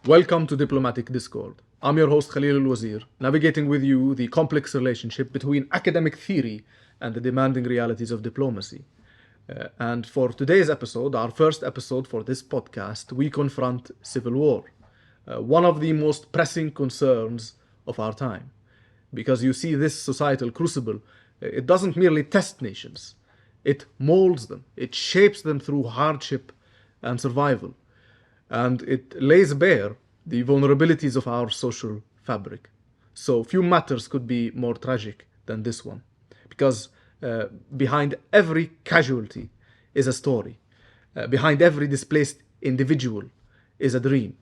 Welcome to Diplomatic Discord. I'm your host Khalil Al-Wazir, navigating with you the complex relationship between academic theory and the demanding realities of diplomacy. And for today's episode, our first episode for this podcast, we confront civil war, one of the most pressing concerns of our time. Because you see, this societal crucible, it doesn't merely test nations, it molds them, it shapes them through hardship and survival. And it lays bare the vulnerabilities of our social fabric. So few matters could be more tragic than this one, because behind every casualty is a story. Behind every displaced individual is a dream.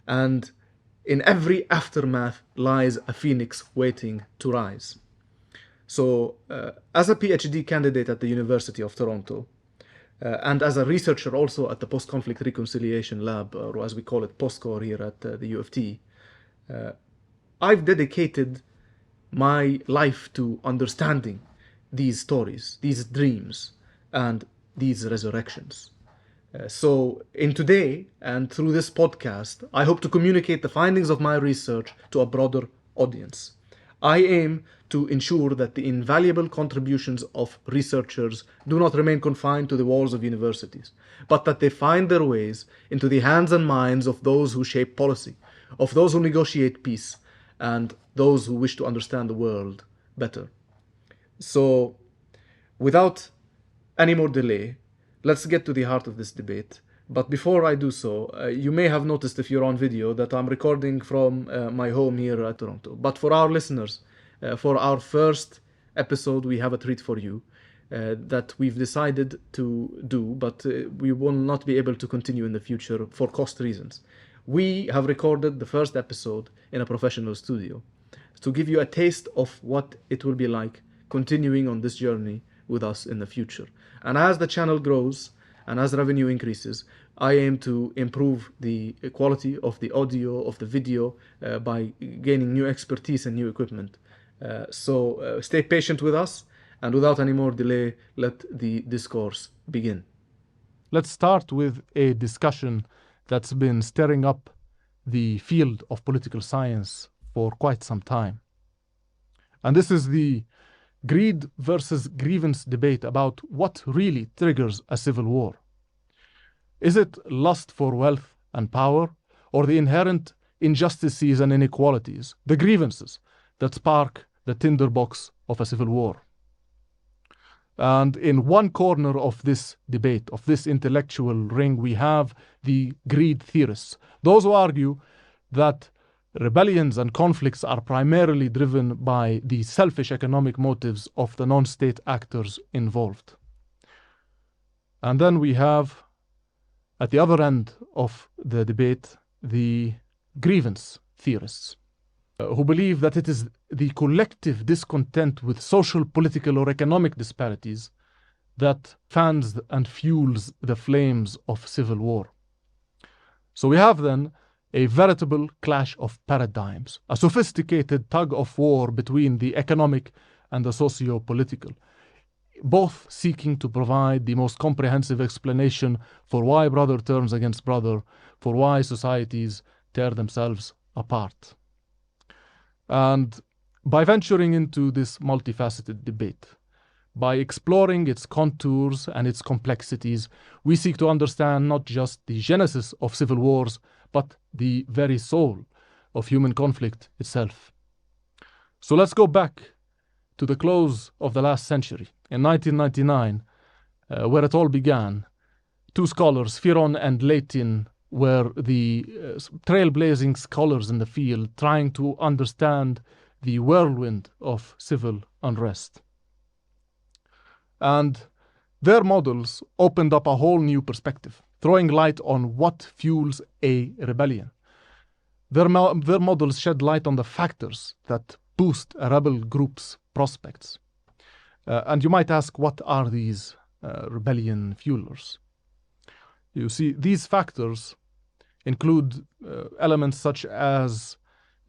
And in every aftermath lies a phoenix waiting to rise. So as a PhD candidate at the University of Toronto, and as a researcher also at the Post-Conflict Reconciliation Lab, or as we call it, POSCOR here at the U of T, I've dedicated my life to understanding these stories, these dreams, and these resurrections. So in today, and through this podcast, I hope to communicate the findings of my research to a broader audience. I aim to ensure that the invaluable contributions of researchers do not remain confined to the walls of universities, but that they find their ways into the hands and minds of those who shape policy, of those who negotiate peace, and those who wish to understand the world better. So, without any more delay, let's get to the heart of this debate. But before I do so, you may have noticed if you're on video that I'm recording from my home here at Toronto. But for our listeners, for our first episode, we have a treat for you that we've decided to do, but we will not be able to continue in the future for cost reasons. We have recorded the first episode in a professional studio to give you a taste of what it will be like continuing on this journey with us in the future. And as the channel grows, and as revenue increases, I aim to improve the quality of the audio, of the video, by gaining new expertise and new equipment. So stay patient with us, and without any more delay, let the discourse begin. Let's start with a discussion that's been stirring up the field of political science for quite some time. And this is the greed versus grievance debate about what really triggers a civil war. Is it lust for wealth and power, or the inherent injustices and inequalities, the grievances that spark the tinderbox of a civil war? And in one corner of this debate, of this intellectual ring, we have the greed theorists, those who argue that rebellions and conflicts are primarily driven by the selfish economic motives of the non-state actors involved. And then we have, at the other end of the debate, the grievance theorists, who believe that it is the collective discontent with social, political, or economic disparities that fans and fuels the flames of civil war. So we have then a veritable clash of paradigms, a sophisticated tug of war between the economic and the socio-political, both seeking to provide the most comprehensive explanation for why brother turns against brother, for why societies tear themselves apart. And by venturing into this multifaceted debate, by exploring its contours and its complexities, we seek to understand not just the genesis of civil wars, but the very soul of human conflict itself. So let's go back to the close of the last century, in 1999, where it all began. Two scholars, Firon and Leighton, were the trailblazing scholars in the field, trying to understand the whirlwind of civil unrest. And their models opened up a whole new perspective, throwing light on what fuels a rebellion. Their models shed light on the factors that boost a rebel group's prospects. And you might ask, what are these rebellion fuelers? You see, these factors include elements such as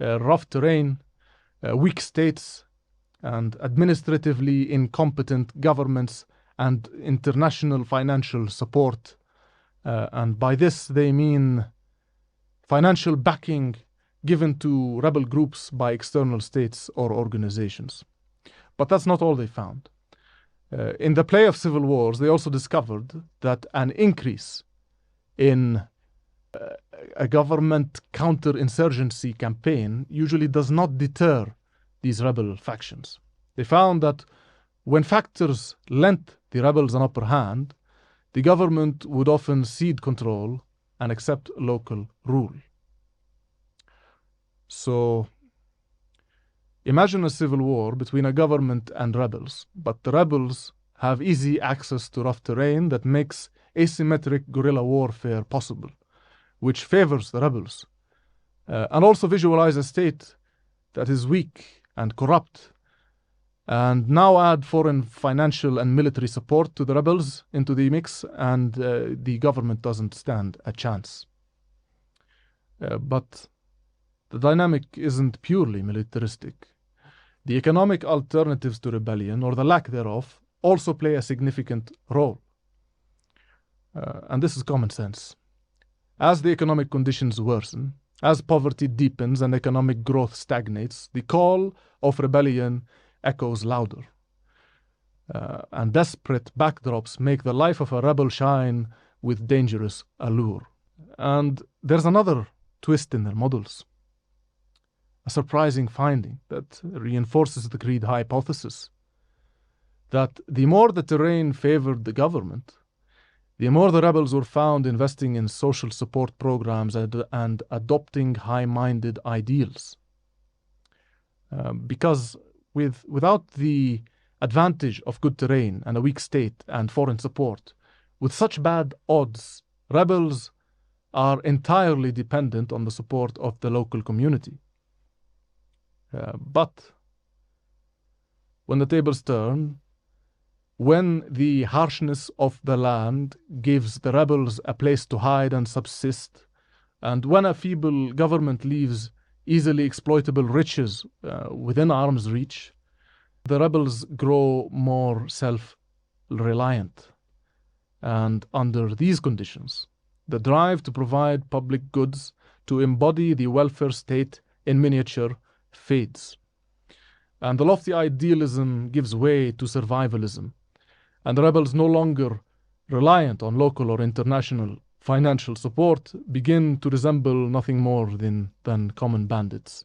rough terrain, weak states, and administratively incompetent governments, and international financial support. And by this they mean financial backing given to rebel groups by external states or organizations. But that's not all they found. In the play of civil wars, they also discovered that an increase in a government counterinsurgency campaign usually does not deter these rebel factions. They found that when factors lent the rebels an upper hand, the government would often cede control and accept local rule. So imagine a civil war between a government and rebels, but the rebels have easy access to rough terrain that makes asymmetric guerrilla warfare possible, which favors the rebels. And also visualize a state that is weak and corrupt, and now add foreign financial and military support to the rebels into the mix, and the government doesn't stand a chance. But the dynamic isn't purely militaristic. The economic alternatives to rebellion, or the lack thereof, also play a significant role. And this is common sense. As the economic conditions worsen, as poverty deepens and economic growth stagnates, the call of rebellion echoes louder. And desperate backdrops make the life of a rebel shine with dangerous allure. And there's another twist in their models. A surprising finding that reinforces the greed hypothesis, that the more the terrain favored the government, the more the rebels were found investing in social support programs and adopting high-minded ideals. Because without the advantage of good terrain and a weak state and foreign support, with such bad odds, rebels are entirely dependent on the support of the local community. But when the tables turn, when the harshness of the land gives the rebels a place to hide and subsist, and when a feeble government leaves easily exploitable riches within arm's reach, the rebels grow more self-reliant. And under these conditions, the drive to provide public goods, to embody the welfare state in miniature, fades. And the lofty idealism gives way to survivalism, and the rebels, no longer reliant on local or international financial support, begin to resemble nothing more than common bandits.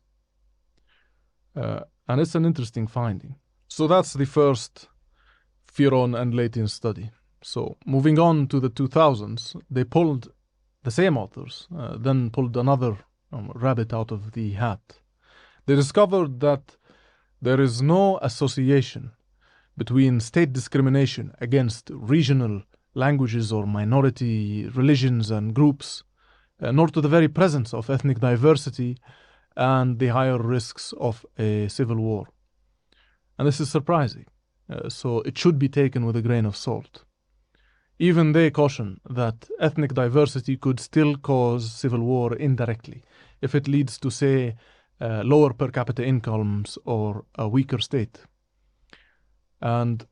And it's an interesting finding. So that's the first Firon and Leighton study. So moving on to the 2000s, they pulled, the same authors, then pulled another rabbit out of the hat. They discovered that there is no association between state discrimination against regional languages or minority religions and groups, nor to the very presence of ethnic diversity and the higher risks of a civil war. And this is surprising, so it should be taken with a grain of salt. Even they caution that ethnic diversity could still cause civil war indirectly if it leads to, say, lower per capita incomes or a weaker state. And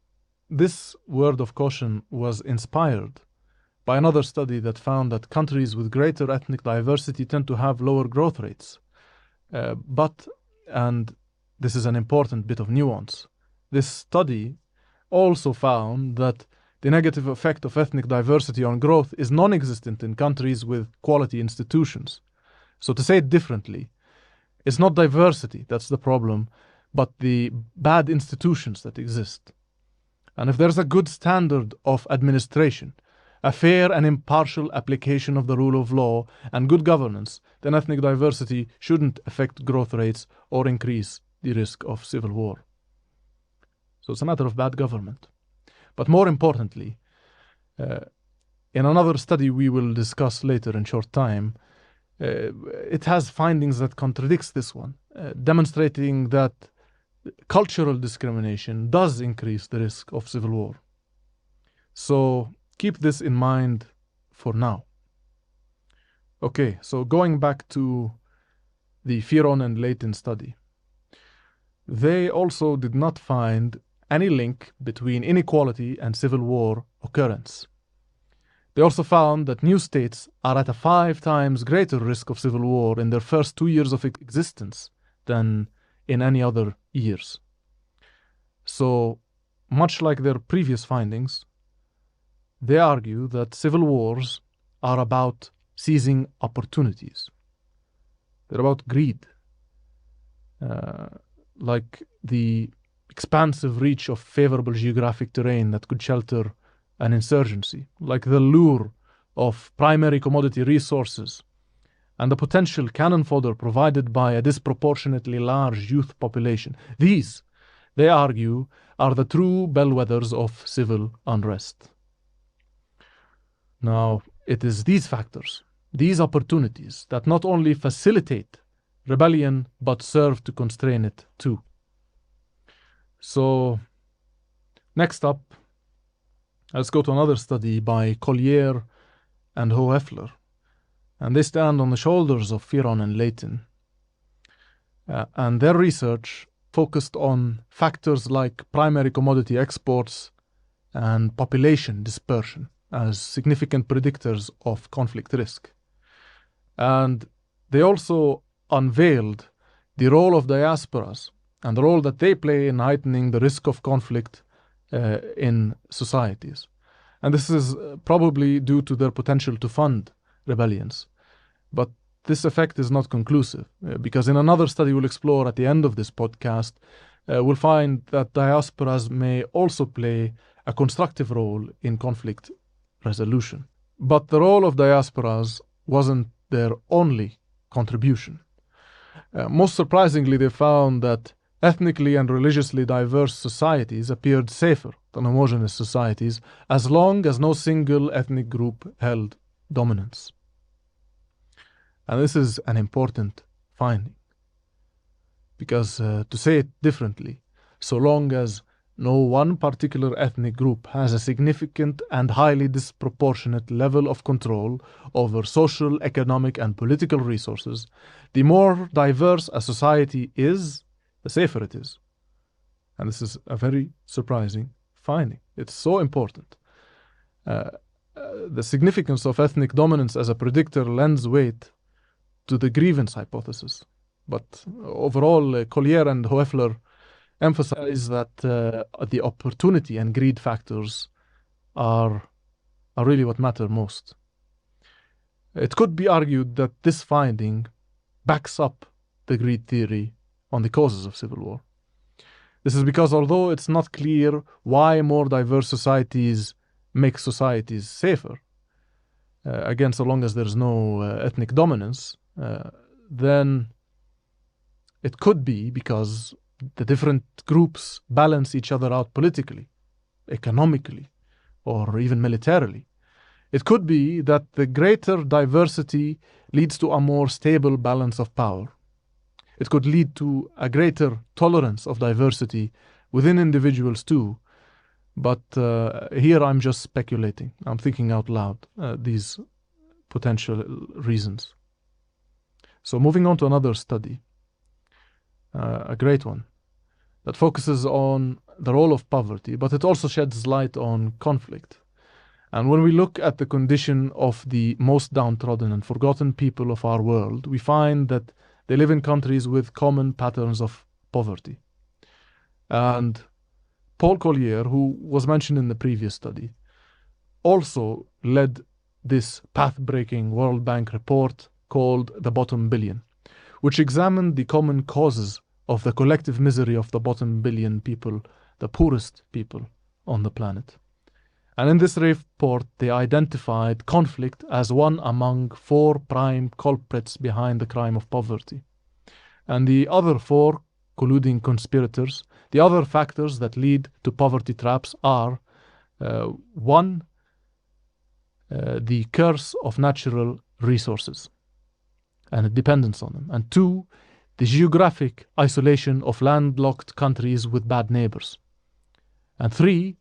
this word of caution was inspired by another study that found that countries with greater ethnic diversity tend to have lower growth rates. But, and this is an important bit of nuance, this study also found that the negative effect of ethnic diversity on growth is non-existent in countries with quality institutions. So to say it differently, it's not diversity that's the problem, but the bad institutions that exist. And if there's a good standard of administration, a fair and impartial application of the rule of law, and good governance, then ethnic diversity shouldn't affect growth rates or increase the risk of civil war. So it's a matter of bad government. But more importantly, in another study we will discuss later in short time, it has findings that contradicts this one, demonstrating that cultural discrimination does increase the risk of civil war. So keep this in mind for now. Okay, so going back to the Firon and Leighton study, they also did not find any link between inequality and civil war occurrence. They also found that new states are at a 5 times greater risk of civil war in their first 2 years of existence than in any other years. So, much like their previous findings, they argue that civil wars are about seizing opportunities. They're about greed, like the expansive reach of favorable geographic terrain that could shelter an insurgency, like the lure of primary commodity resources, and the potential cannon fodder provided by a disproportionately large youth population. These, they argue, are the true bellwethers of civil unrest. Now, it is these factors, these opportunities, that not only facilitate rebellion, but serve to constrain it too. So, next up, let's go to another study by Collier and Hoefler. And they stand on the shoulders of Fearon and Leighton. And their research focused on factors like primary commodity exports and population dispersion as significant predictors of conflict risk. And they also unveiled the role of diasporas and the role that they play in heightening the risk of conflict in societies. And this is probably due to their potential to fund rebellions. But this effect is not conclusive, because in another study we'll explore at the end of this podcast, we'll find that diasporas may also play a constructive role in conflict resolution. But the role of diasporas wasn't their only contribution. Most surprisingly, they found that ethnically and religiously diverse societies appeared safer than homogeneous societies as long as no single ethnic group held dominance. And this is an important finding, because to say it differently, so long as no one particular ethnic group has a significant and highly disproportionate level of control over social, economic, and political resources, the more diverse a society is, the safer it is. And this is a very surprising finding. It's so important. The significance of ethnic dominance as a predictor lends weight to the grievance hypothesis. But overall, Collier and Hoefler emphasize that the opportunity and greed factors are really what matter most. It could be argued that this finding backs up the greed theory on the causes of civil war. This is because although it's not clear why more diverse societies make societies safer, again, so long as there's no ethnic dominance, then it could be because the different groups balance each other out politically, economically, or even militarily. It could be that the greater diversity leads to a more stable balance of power. It could lead to a greater tolerance of diversity within individuals too. But here I'm just speculating. I'm thinking out loud these potential reasons. So moving on to another study, a great one, that focuses on the role of poverty, but it also sheds light on conflict. And when we look at the condition of the most downtrodden and forgotten people of our world, we find that they live in countries with common patterns of poverty. And Paul Collier, who was mentioned in the previous study, also led this path-breaking World Bank report called The Bottom Billion, which examined the common causes of the collective misery of the bottom billion people, the poorest people on the planet. And in this report, they identified conflict as one among 4 prime culprits behind the crime of poverty. And the other 4 colluding conspirators, the other factors that lead to poverty traps are 1, the curse of natural resources and a dependence on them, and 2, the geographic isolation of landlocked countries with bad neighbors, and 3,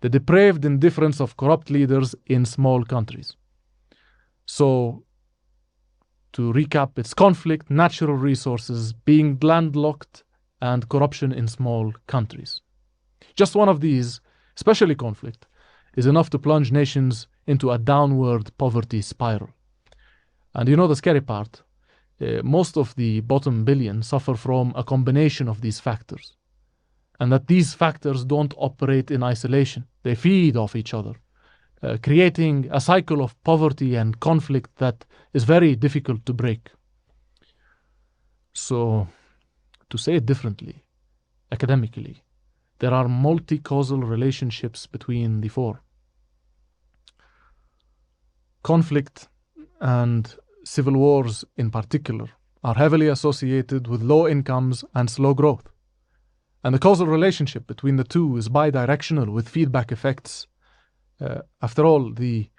the depraved indifference of corrupt leaders in small countries. So, to recap, it's conflict, natural resources, being landlocked, and corruption in small countries. Just one of these, especially conflict, is enough to plunge nations into a downward poverty spiral. And you know the scary part? Most of the bottom billion suffer from a combination of these factors, and that these factors don't operate in isolation. They feed off each other, creating a cycle of poverty and conflict that is very difficult to break. So, to say it differently, academically, there are multi-causal relationships between the four. Conflict and civil wars in particular are heavily associated with low incomes and slow growth. And the causal relationship between the two is bidirectional with feedback effects. After all, the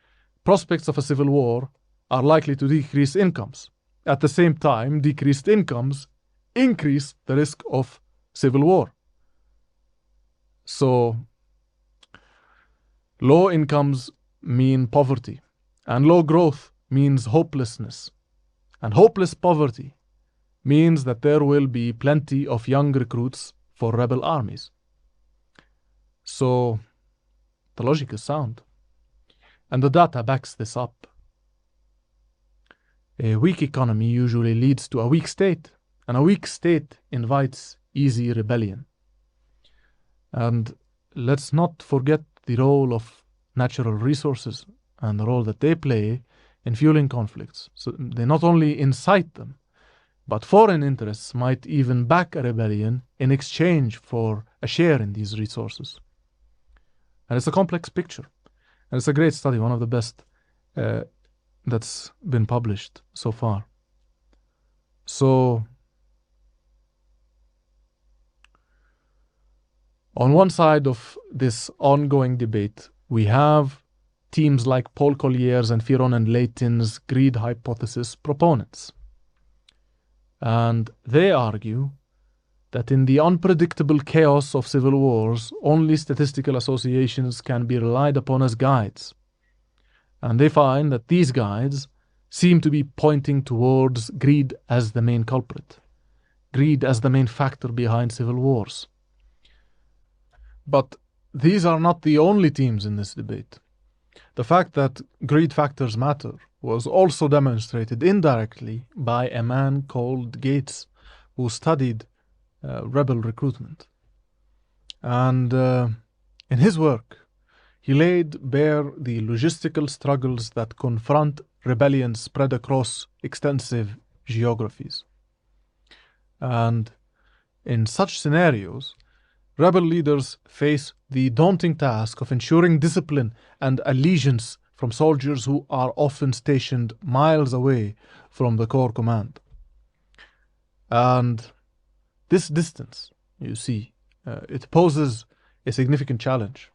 prospects of a civil war are likely to decrease incomes. At the same time, decreased incomes increase the risk of civil war. So, low incomes mean poverty, and low growth means hopelessness. And hopeless poverty means that there will be plenty of young recruits for rebel armies. So, the logic is sound. And the data backs this up. A weak economy usually leads to a weak state, and a weak state invites easy rebellion. And let's not forget the role of natural resources and the role that they play in fueling conflicts. So they not only incite them, but foreign interests might even back a rebellion in exchange for a share in these resources. And it's a complex picture. And it's a great study, one of the best that's been published so far. So, on one side of this ongoing debate, we have teams like Paul Collier's and Firon and Leighton's greed hypothesis proponents. And they argue that in the unpredictable chaos of civil wars, only statistical associations can be relied upon as guides. And they find that these guides seem to be pointing towards greed as the main culprit, greed as the main factor behind civil wars. But these are not the only teams in this debate. The fact that greed factors matter was also demonstrated indirectly by a man called Gates, who studied rebel recruitment. And in his work, he laid bare the logistical struggles that confront rebellions spread across extensive geographies. And in such scenarios, rebel leaders face the daunting task of ensuring discipline and allegiance from soldiers who are often stationed miles away from the core command. And this distance, you see, it poses a significant challenge.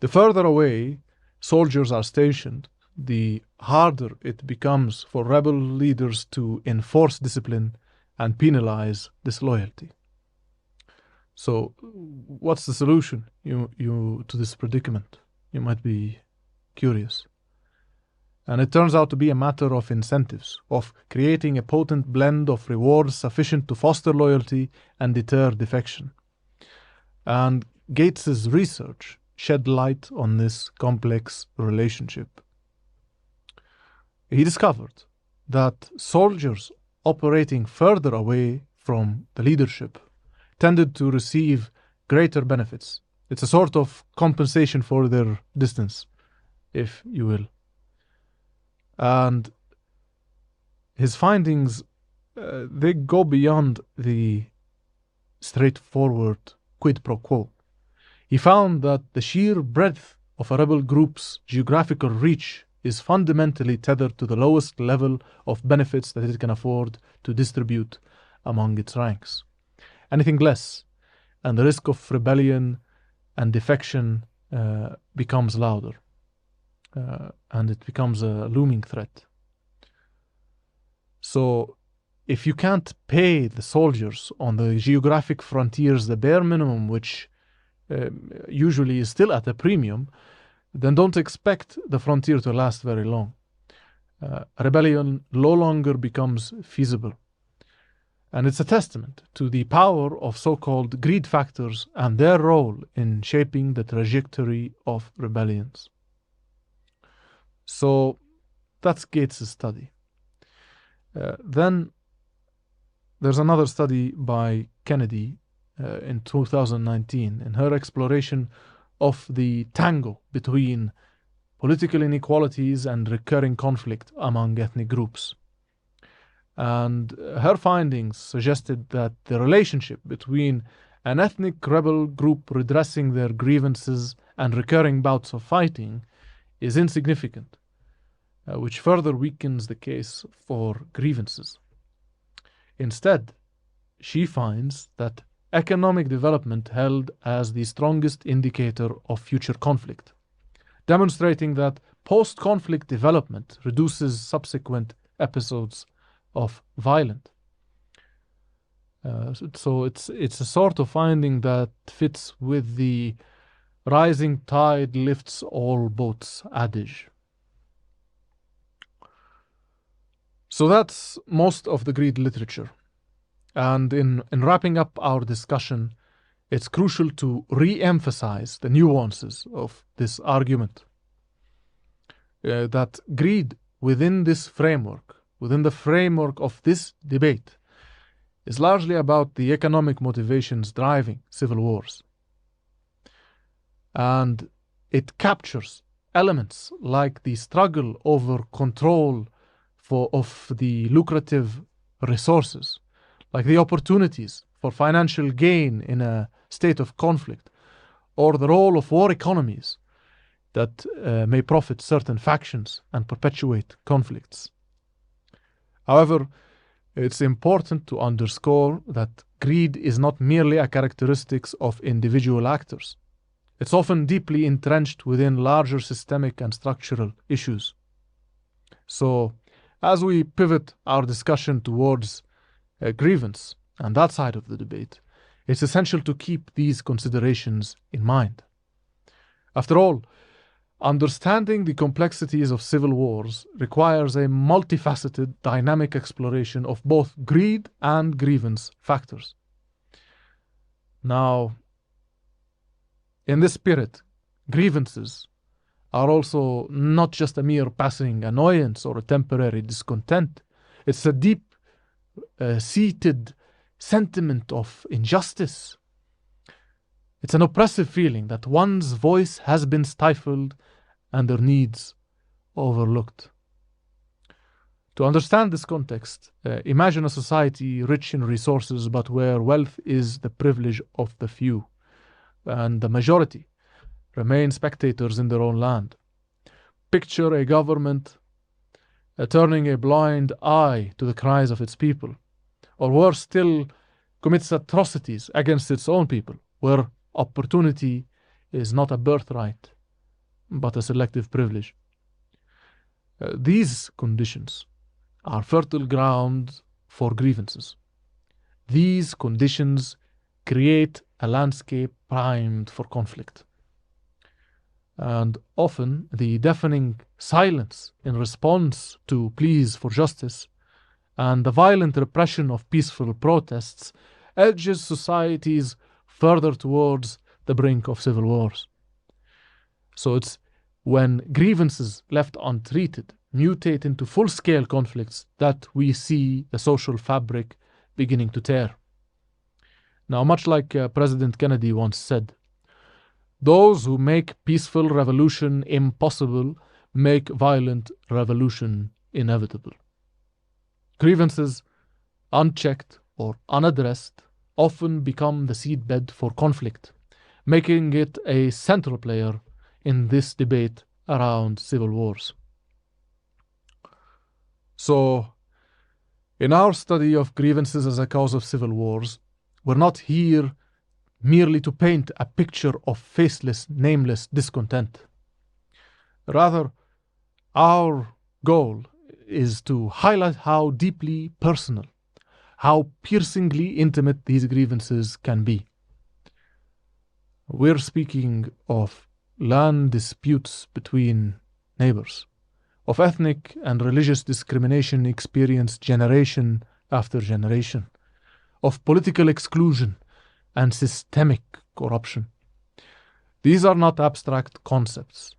The further away soldiers are stationed, the harder it becomes for rebel leaders to enforce discipline and penalize disloyalty. So, what's the solution to this predicament? You might be curious. And it turns out to be a matter of incentives, of creating a potent blend of rewards sufficient to foster loyalty and deter defection. And Gates's research shed light on this complex relationship. He discovered that soldiers operating further away from the leadership tended to receive greater benefits. It's a sort of compensation for their distance, if you will. And his findings, they go beyond the straightforward quid pro quo. He found that the sheer breadth of a rebel group's geographical reach is fundamentally tethered to the lowest level of benefits that it can afford to distribute among its ranks. Anything less, and the risk of rebellion and defection becomes louder, and it becomes a looming threat. So, if you can't pay the soldiers on the geographic frontiers the bare minimum, which usually is still at a premium, then don't expect the frontier to last very long. Rebellion no longer becomes feasible. And it's a testament to the power of so-called greed factors and their role in shaping the trajectory of rebellions. So that's Gates' study. Then there's another study by Kennedy in 2019 in her exploration of the tango between political inequalities and recurring conflict among ethnic groups. And her findings suggested that the relationship between an ethnic rebel group redressing their grievances and recurring bouts of fighting is insignificant, which further weakens the case for grievances. Instead, she finds that economic development held as the strongest indicator of future conflict, demonstrating that post-conflict development reduces subsequent episodes of violence. So it's a sort of finding that fits with the rising tide lifts all boats adage. So that's most of the greed literature. And in wrapping up our discussion, it's crucial to re-emphasize the nuances of this argument. That greed within this framework, within the framework of this debate, is largely about the economic motivations driving civil wars. And it captures elements like the struggle over control of the lucrative resources, like the opportunities for financial gain in a state of conflict, or the role of war economies that may profit certain factions and perpetuate conflicts. However, it's important to underscore that greed is not merely a characteristic of individual actors. It's often deeply entrenched within larger systemic and structural issues. So, as we pivot our discussion towards grievance and that side of the debate, it's essential to keep these considerations in mind. After all, understanding the complexities of civil wars requires a multifaceted, dynamic exploration of both greed and grievance factors. Now, in this spirit, grievances are also not just a mere passing annoyance or a temporary discontent. It's a deep seated sentiment of injustice. It's an oppressive feeling that one's voice has been stifled and their needs overlooked. To understand this context, imagine a society rich in resources but where wealth is the privilege of the few, and the majority remain spectators in their own land. Picture a government turning a blind eye to the cries of its people, or worse still, commits atrocities against its own people, where opportunity is not a birthright, but a selective privilege. These conditions are fertile ground for grievances. These conditions create a landscape primed for conflict. And often the deafening silence in response to pleas for justice and the violent repression of peaceful protests edges societies further towards the brink of civil wars. So it's when grievances left untreated mutate into full-scale conflicts that we see the social fabric beginning to tear. Now, much like President Kennedy once said, those who make peaceful revolution impossible make violent revolution inevitable. Grievances, unchecked or unaddressed, often become the seedbed for conflict, making it a central player in this debate around civil wars. So, in our study of grievances as a cause of civil wars, we're not here merely to paint a picture of faceless, nameless discontent. Rather, our goal is to highlight how deeply personal, how piercingly intimate these grievances can be. We're speaking of land disputes between neighbors, of ethnic and religious discrimination experienced generation after generation, of political exclusion and systemic corruption. These are not abstract concepts.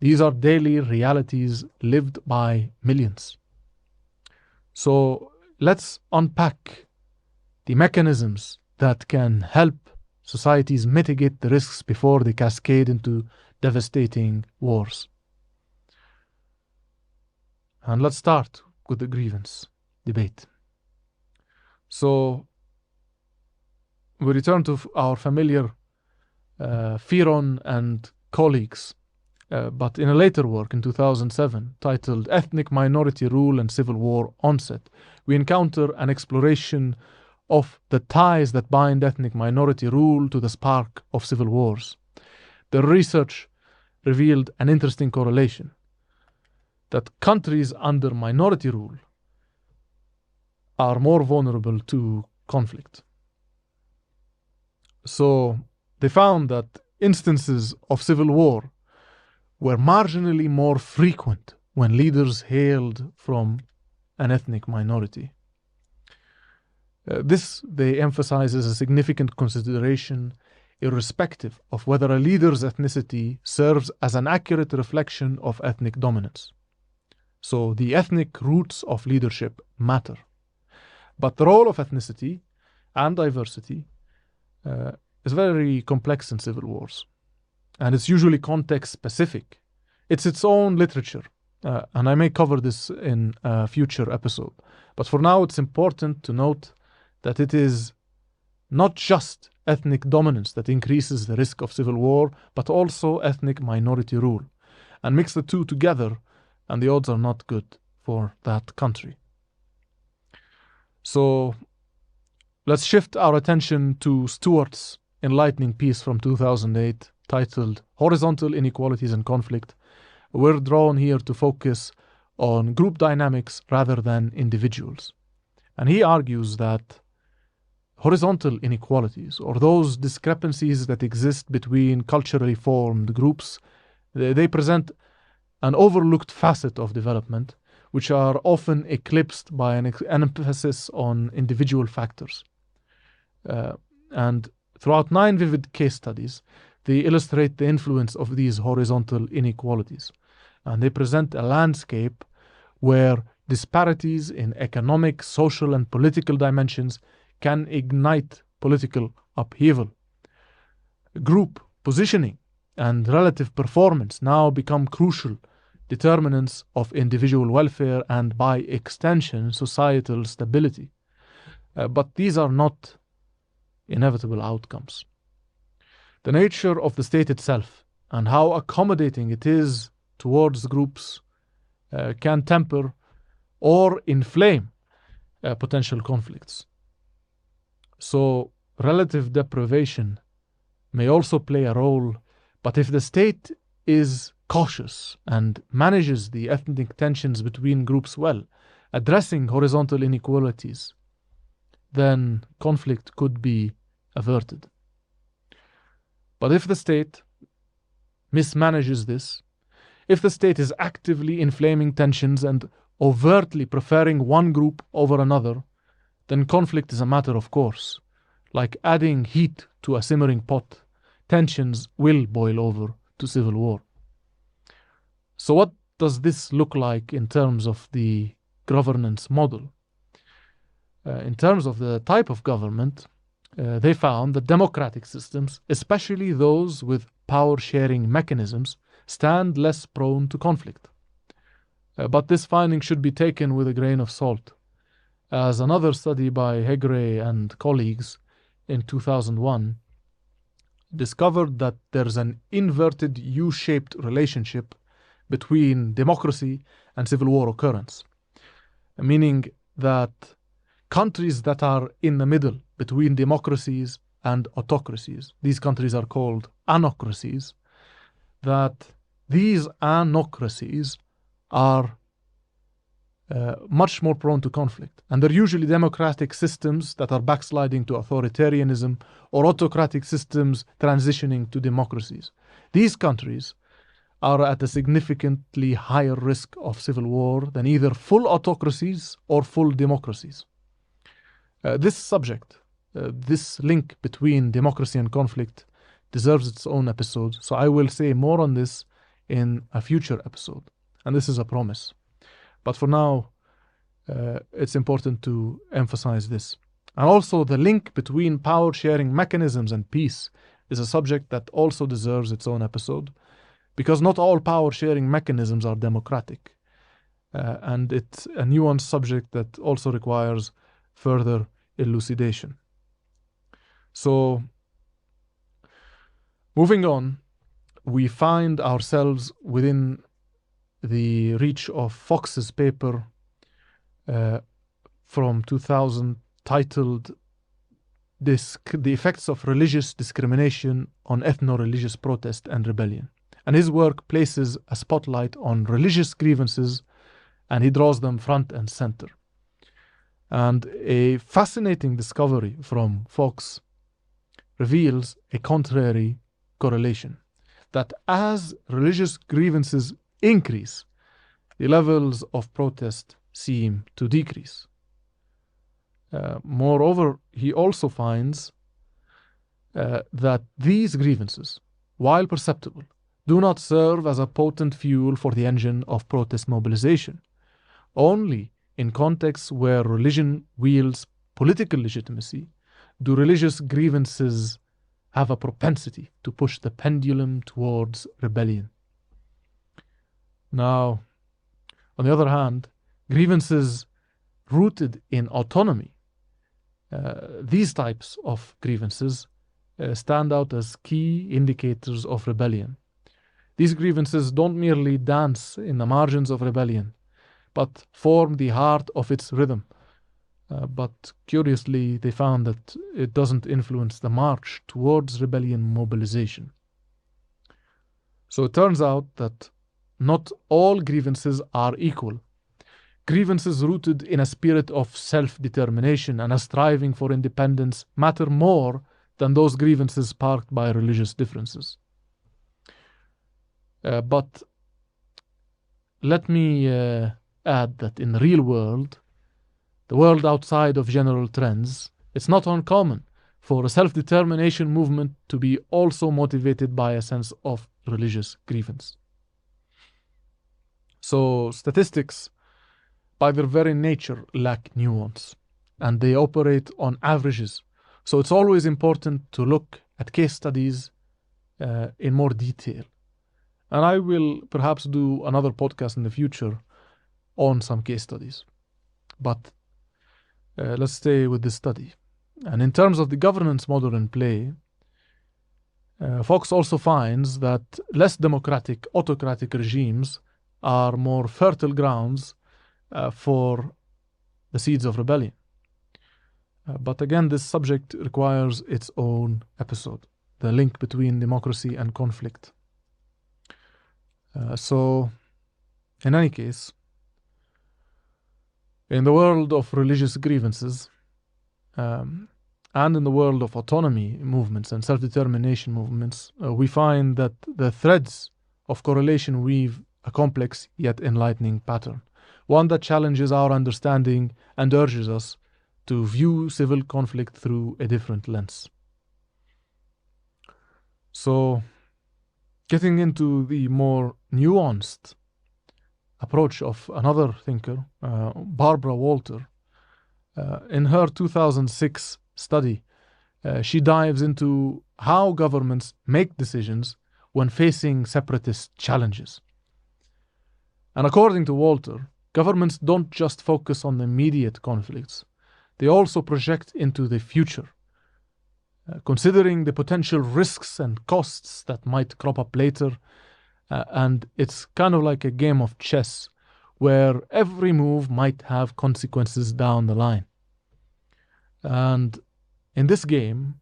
These are daily realities lived by millions. So let's unpack the mechanisms that can help societies mitigate the risks before they cascade into devastating wars. And let's start with the grievance debate. So we return to our familiar Firon and colleagues, but in a later work in 2007 titled Ethnic Minority Rule and Civil War Onset, we encounter an exploration of the ties that bind ethnic minority rule to the spark of civil wars. The research revealed an interesting correlation that countries under minority rule are more vulnerable to conflict. So they found that instances of civil war were marginally more frequent when leaders hailed from an ethnic minority. This, they emphasize, is a significant consideration irrespective of whether a leader's ethnicity serves as an accurate reflection of ethnic dominance. So the ethnic roots of leadership matter. But the role of ethnicity and diversity is very complex in civil wars. And it's usually context specific. It's its own literature. And I may cover this in a future episode. But for now, it's important to note that it is not just ethnic dominance that increases the risk of civil war, but also ethnic minority rule. And mix the two together, and the odds are not good for that country. So let's shift our attention to Stewart's enlightening piece from 2008 titled Horizontal Inequalities and Conflict. We're drawn here to focus on group dynamics rather than individuals. And he argues that horizontal inequalities, or those discrepancies that exist between culturally formed groups, they present an overlooked facet of development, which are often eclipsed by an emphasis on individual factors. And throughout 9 vivid case studies, they illustrate the influence of these horizontal inequalities. And they present a landscape where disparities in economic, social, and political dimensions can ignite political upheaval. Group positioning and relative performance now become crucial determinants of individual welfare and, by extension, societal stability. But these are not inevitable outcomes. The nature of the state itself and how accommodating it is towards groups can temper or inflame potential conflicts. So relative deprivation may also play a role, but if the state is cautious and manages the ethnic tensions between groups well, addressing horizontal inequalities, then conflict could be averted. But if the state mismanages this, if the state is actively inflaming tensions and overtly preferring one group over another, then conflict is a matter of course. Like adding heat to a simmering pot, tensions will boil over to civil war. So what does this look like in terms of the governance model? In terms of the type of government, they found that democratic systems, especially those with power-sharing mechanisms, stand less prone to conflict. But this finding should be taken with a grain of salt, as another study by Hegre and colleagues in 2001 discovered that there's an inverted U-shaped relationship between democracy and civil war occurrence, meaning that countries that are in the middle between democracies and autocracies, these countries are called anocracies, that these anocracies are much more prone to conflict. And they're usually democratic systems that are backsliding to authoritarianism or autocratic systems transitioning to democracies. These countries are at a significantly higher risk of civil war than either full autocracies or full democracies. This subject, this link between democracy and conflict, deserves its own episode. So I will say more on this in a future episode. And this is a promise. But for now, it's important to emphasize this. And also, the link between power sharing mechanisms and peace is a subject that also deserves its own episode, because not all power sharing mechanisms are democratic. And it's a nuanced subject that also requires further elucidation. So, moving on, we find ourselves within the reach of Fox's paper from 2000 titled The Effects of Religious Discrimination on Ethno-Religious Protest and Rebellion. And his work places a spotlight on religious grievances, and he draws them front and center. And a fascinating discovery from Fox reveals a contrary correlation, that as religious grievances increase, the levels of protest seem to decrease. Moreover, he also finds that these grievances, while perceptible, do not serve as a potent fuel for the engine of protest mobilization. Only in contexts where religion wields political legitimacy do religious grievances have a propensity to push the pendulum towards rebellion. Now, on the other hand, grievances rooted in autonomy, these types of grievances stand out as key indicators of rebellion. These grievances don't merely dance in the margins of rebellion, but form the heart of its rhythm. But curiously, they found that it doesn't influence the march towards rebellion mobilization. So it turns out that not all grievances are equal. Grievances rooted in a spirit of self-determination and a striving for independence matter more than those grievances sparked by religious differences. But let me add that in the real world, the world outside of general trends, it's not uncommon for a self-determination movement to be also motivated by a sense of religious grievance. So statistics, by their very nature, lack nuance, and they operate on averages. So it's always important to look at case studies in more detail. And I will perhaps do another podcast in the future on some case studies. But let's stay with this study. And in terms of the governance model in play, Fox also finds that less democratic, autocratic regimes are more fertile grounds for the seeds of rebellion. But again, this subject requires its own episode, the link between democracy and conflict. So, in any case, in the world of religious grievances, and in the world of autonomy movements and self-determination movements, we find that the threads of correlation weave a complex yet enlightening pattern, one that challenges our understanding and urges us to view civil conflict through a different lens. So, getting into the more nuanced approach of another thinker, Barbara Walter, in her 2006 study, she dives into how governments make decisions when facing separatist challenges. And according to Walter, governments don't just focus on the immediate conflicts, they also project into the future, considering the potential risks and costs that might crop up later. And it's kind of like a game of chess, where every move might have consequences down the line. And in this game,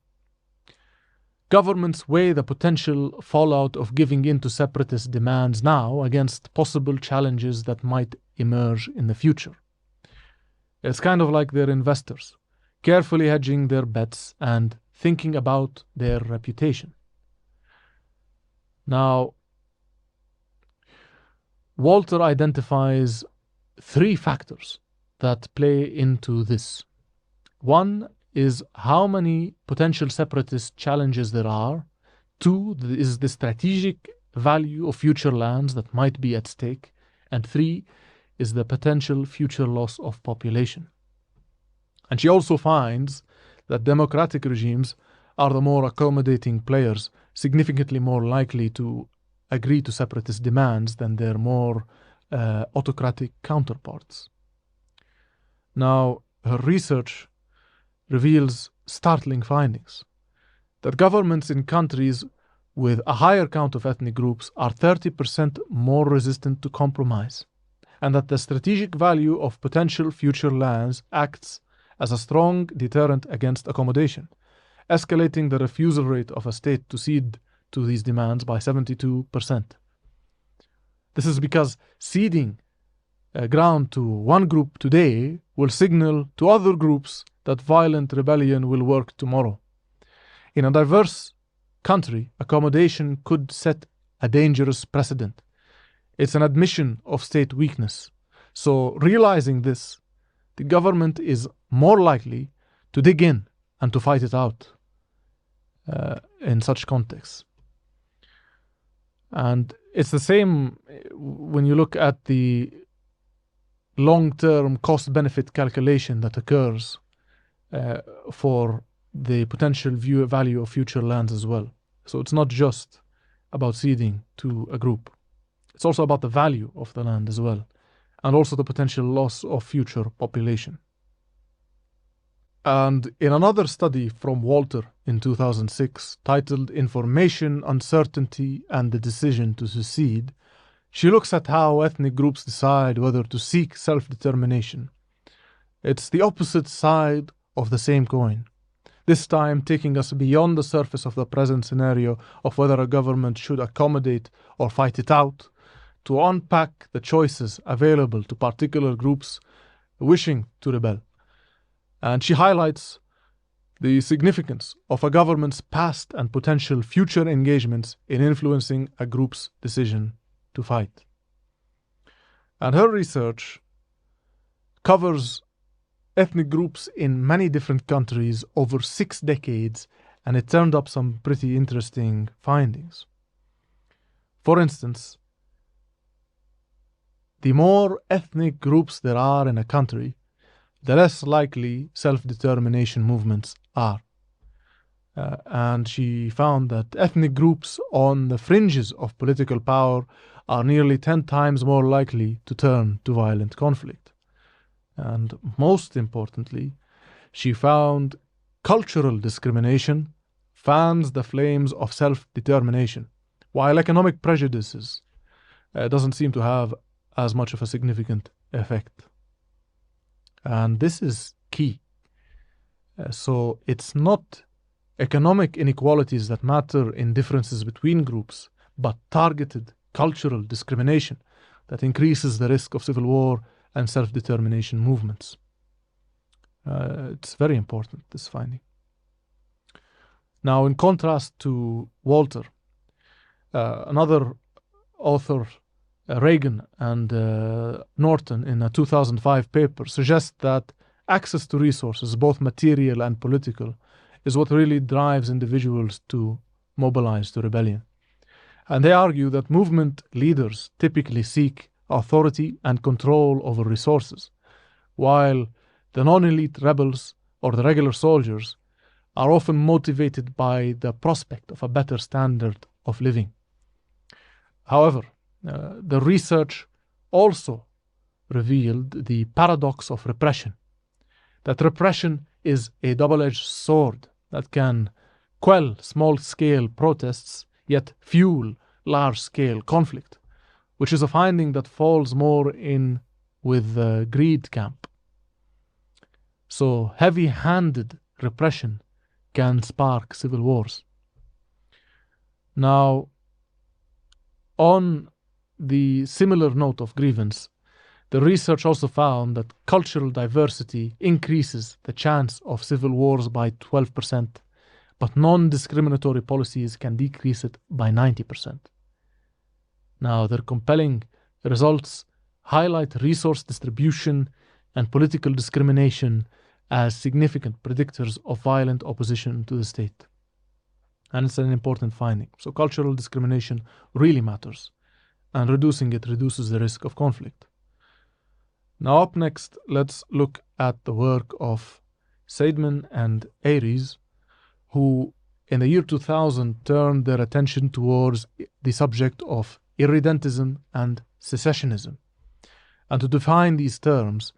governments weigh the potential fallout of giving in to separatist demands now against possible challenges that might emerge in the future. It's kind of like they're investors, carefully hedging their bets and thinking about their reputation. Now, Walter identifies three factors that play into this. One is how many potential separatist challenges there are. Two is the strategic value of future lands that might be at stake, and 3 is the potential future loss of population. And she also finds that democratic regimes are the more accommodating players, significantly more likely to agree to separatist demands than their more autocratic counterparts. Now, her research reveals startling findings that governments in countries with a higher count of ethnic groups are 30% more resistant to compromise, and that the strategic value of potential future lands acts as a strong deterrent against accommodation, escalating the refusal rate of a state to cede to these demands by 72%. This is because ceding ground to one group today will signal to other groups that violent rebellion will work tomorrow. In a diverse country, accommodation could set a dangerous precedent. It's an admission of state weakness. So, realizing this, the government is more likely to dig in and to fight it out in such contexts. And it's the same when you look at the long-term cost-benefit calculation that occurs for the potential value of future lands as well. So it's not just about ceding to a group. It's also about the value of the land as well, and also the potential loss of future population. And in another study from Walter in 2006, titled Information, Uncertainty, and the Decision to Secede, she looks at how ethnic groups decide whether to seek self-determination. It's the opposite side of the same coin, this time taking us beyond the surface of the present scenario of whether a government should accommodate or fight it out, to unpack the choices available to particular groups wishing to rebel. And she highlights the significance of a government's past and potential future engagements in influencing a group's decision to fight. And her research covers ethnic groups in many different countries over 6 decades, and it turned up some pretty interesting findings. For instance, the more ethnic groups there are in a country, the less likely self-determination movements are. And she found that ethnic groups on the fringes of political power are nearly 10 times more likely to turn to violent conflict. And most importantly, she found cultural discrimination fans the flames of self-determination, while economic prejudices doesn't seem to have as much of a significant effect. And this is key. So it's not economic inequalities that matter in differences between groups, but targeted cultural discrimination that increases the risk of civil war and self-determination movements. It's very important, this finding. Now, in contrast to Walter, another author, Reagan and Norton, in a 2005 paper, suggest that access to resources, both material and political, is what really drives individuals to mobilize to rebellion. And they argue that movement leaders typically seek authority and control over resources, while the non-elite rebels or the regular soldiers are often motivated by the prospect of a better standard of living. However, the research also revealed the paradox of repression, that repression is a double-edged sword that can quell small-scale protests, yet fuel large-scale conflict, which is a finding that falls more in with the greed camp. So heavy-handed repression can spark civil wars. Now, on the similar note of grievance, the research also found that cultural diversity increases the chance of civil wars by 12%, but non-discriminatory policies can decrease it by 90%. Now, their compelling results highlight resource distribution and political discrimination as significant predictors of violent opposition to the state. And it's an important finding. So cultural discrimination really matters, and reducing it reduces the risk of conflict. Now up next, let's look at the work of Seidman and Aries, who in the year 2000 turned their attention towards the subject of irredentism and secessionism. And to define these terms,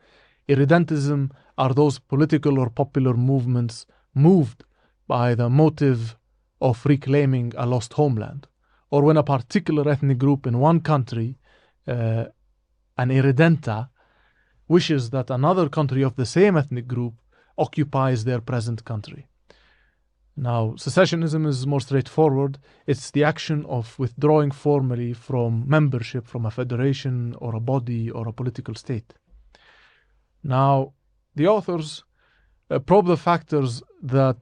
irredentism are those political or popular movements moved by the motive of reclaiming a lost homeland, or when a particular ethnic group in one country, an irredenta, wishes that another country of the same ethnic group occupies their present country. Now, secessionism is more straightforward. It's the action of withdrawing formally from membership from a federation or a body or a political state. Now, the authors probe the factors that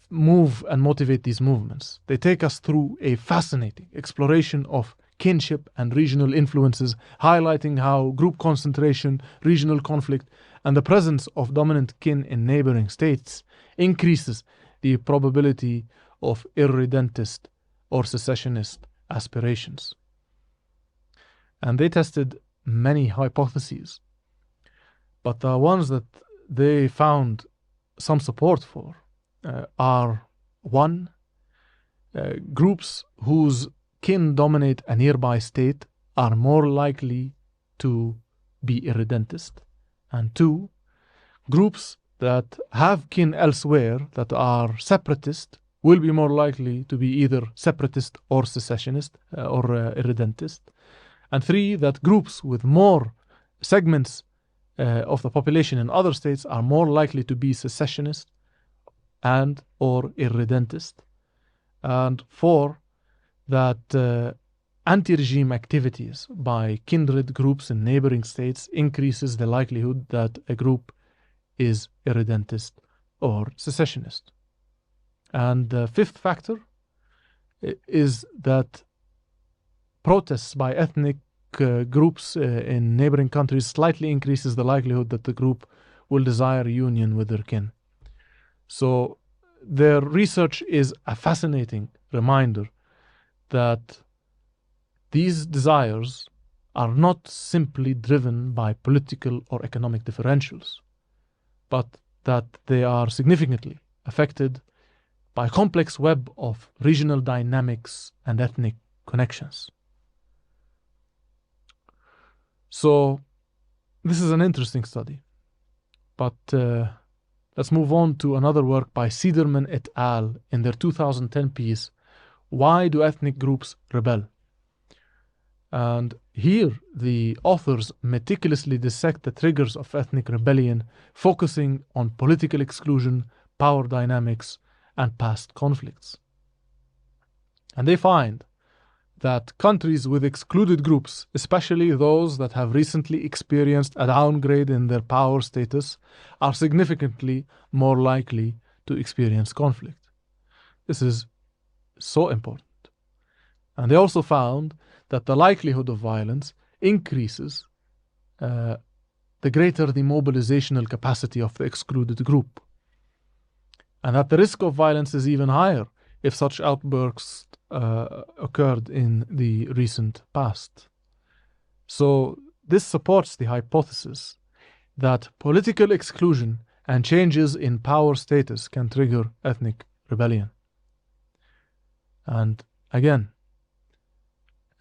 move and motivate these movements. They take us through a fascinating exploration of kinship and regional influences, highlighting how group concentration, regional conflict, and the presence of dominant kin in neighboring states increases the probability of irredentist or secessionist aspirations. And they tested many hypotheses, but the ones that they found some support for are one, groups whose kin dominate a nearby state are more likely to be irredentist, and two, groups that have kin elsewhere that are separatist will be more likely to be either separatist or secessionist or irredentist, and three, that groups with more segments of the population in other states are more likely to be secessionist and or irredentist, and four, that anti-regime activities by kindred groups in neighboring states increases the likelihood that a group is irredentist or secessionist. And the fifth factor is that protests by ethnic groups in neighboring countries slightly increases the likelihood that the group will desire union with their kin. So their research is a fascinating reminder that these desires are not simply driven by political or economic differentials, but that they are significantly affected by a complex web of regional dynamics and ethnic connections. So this is an interesting study, but let's move on to another work by Siederman et al. In their 2010 piece, Why Do Ethnic Groups Rebel? And here the authors meticulously dissect the triggers of ethnic rebellion, focusing on political exclusion, power dynamics, and past conflicts. And they find that countries with excluded groups, especially those that have recently experienced a downgrade in their power status, are significantly more likely to experience conflict. This is so important. And they also found that the likelihood of violence increases the greater the mobilizational capacity of the excluded group, and that the risk of violence is even higher if such outbursts occurred in the recent past. So this supports the hypothesis that political exclusion and changes in power status can trigger ethnic rebellion. And again,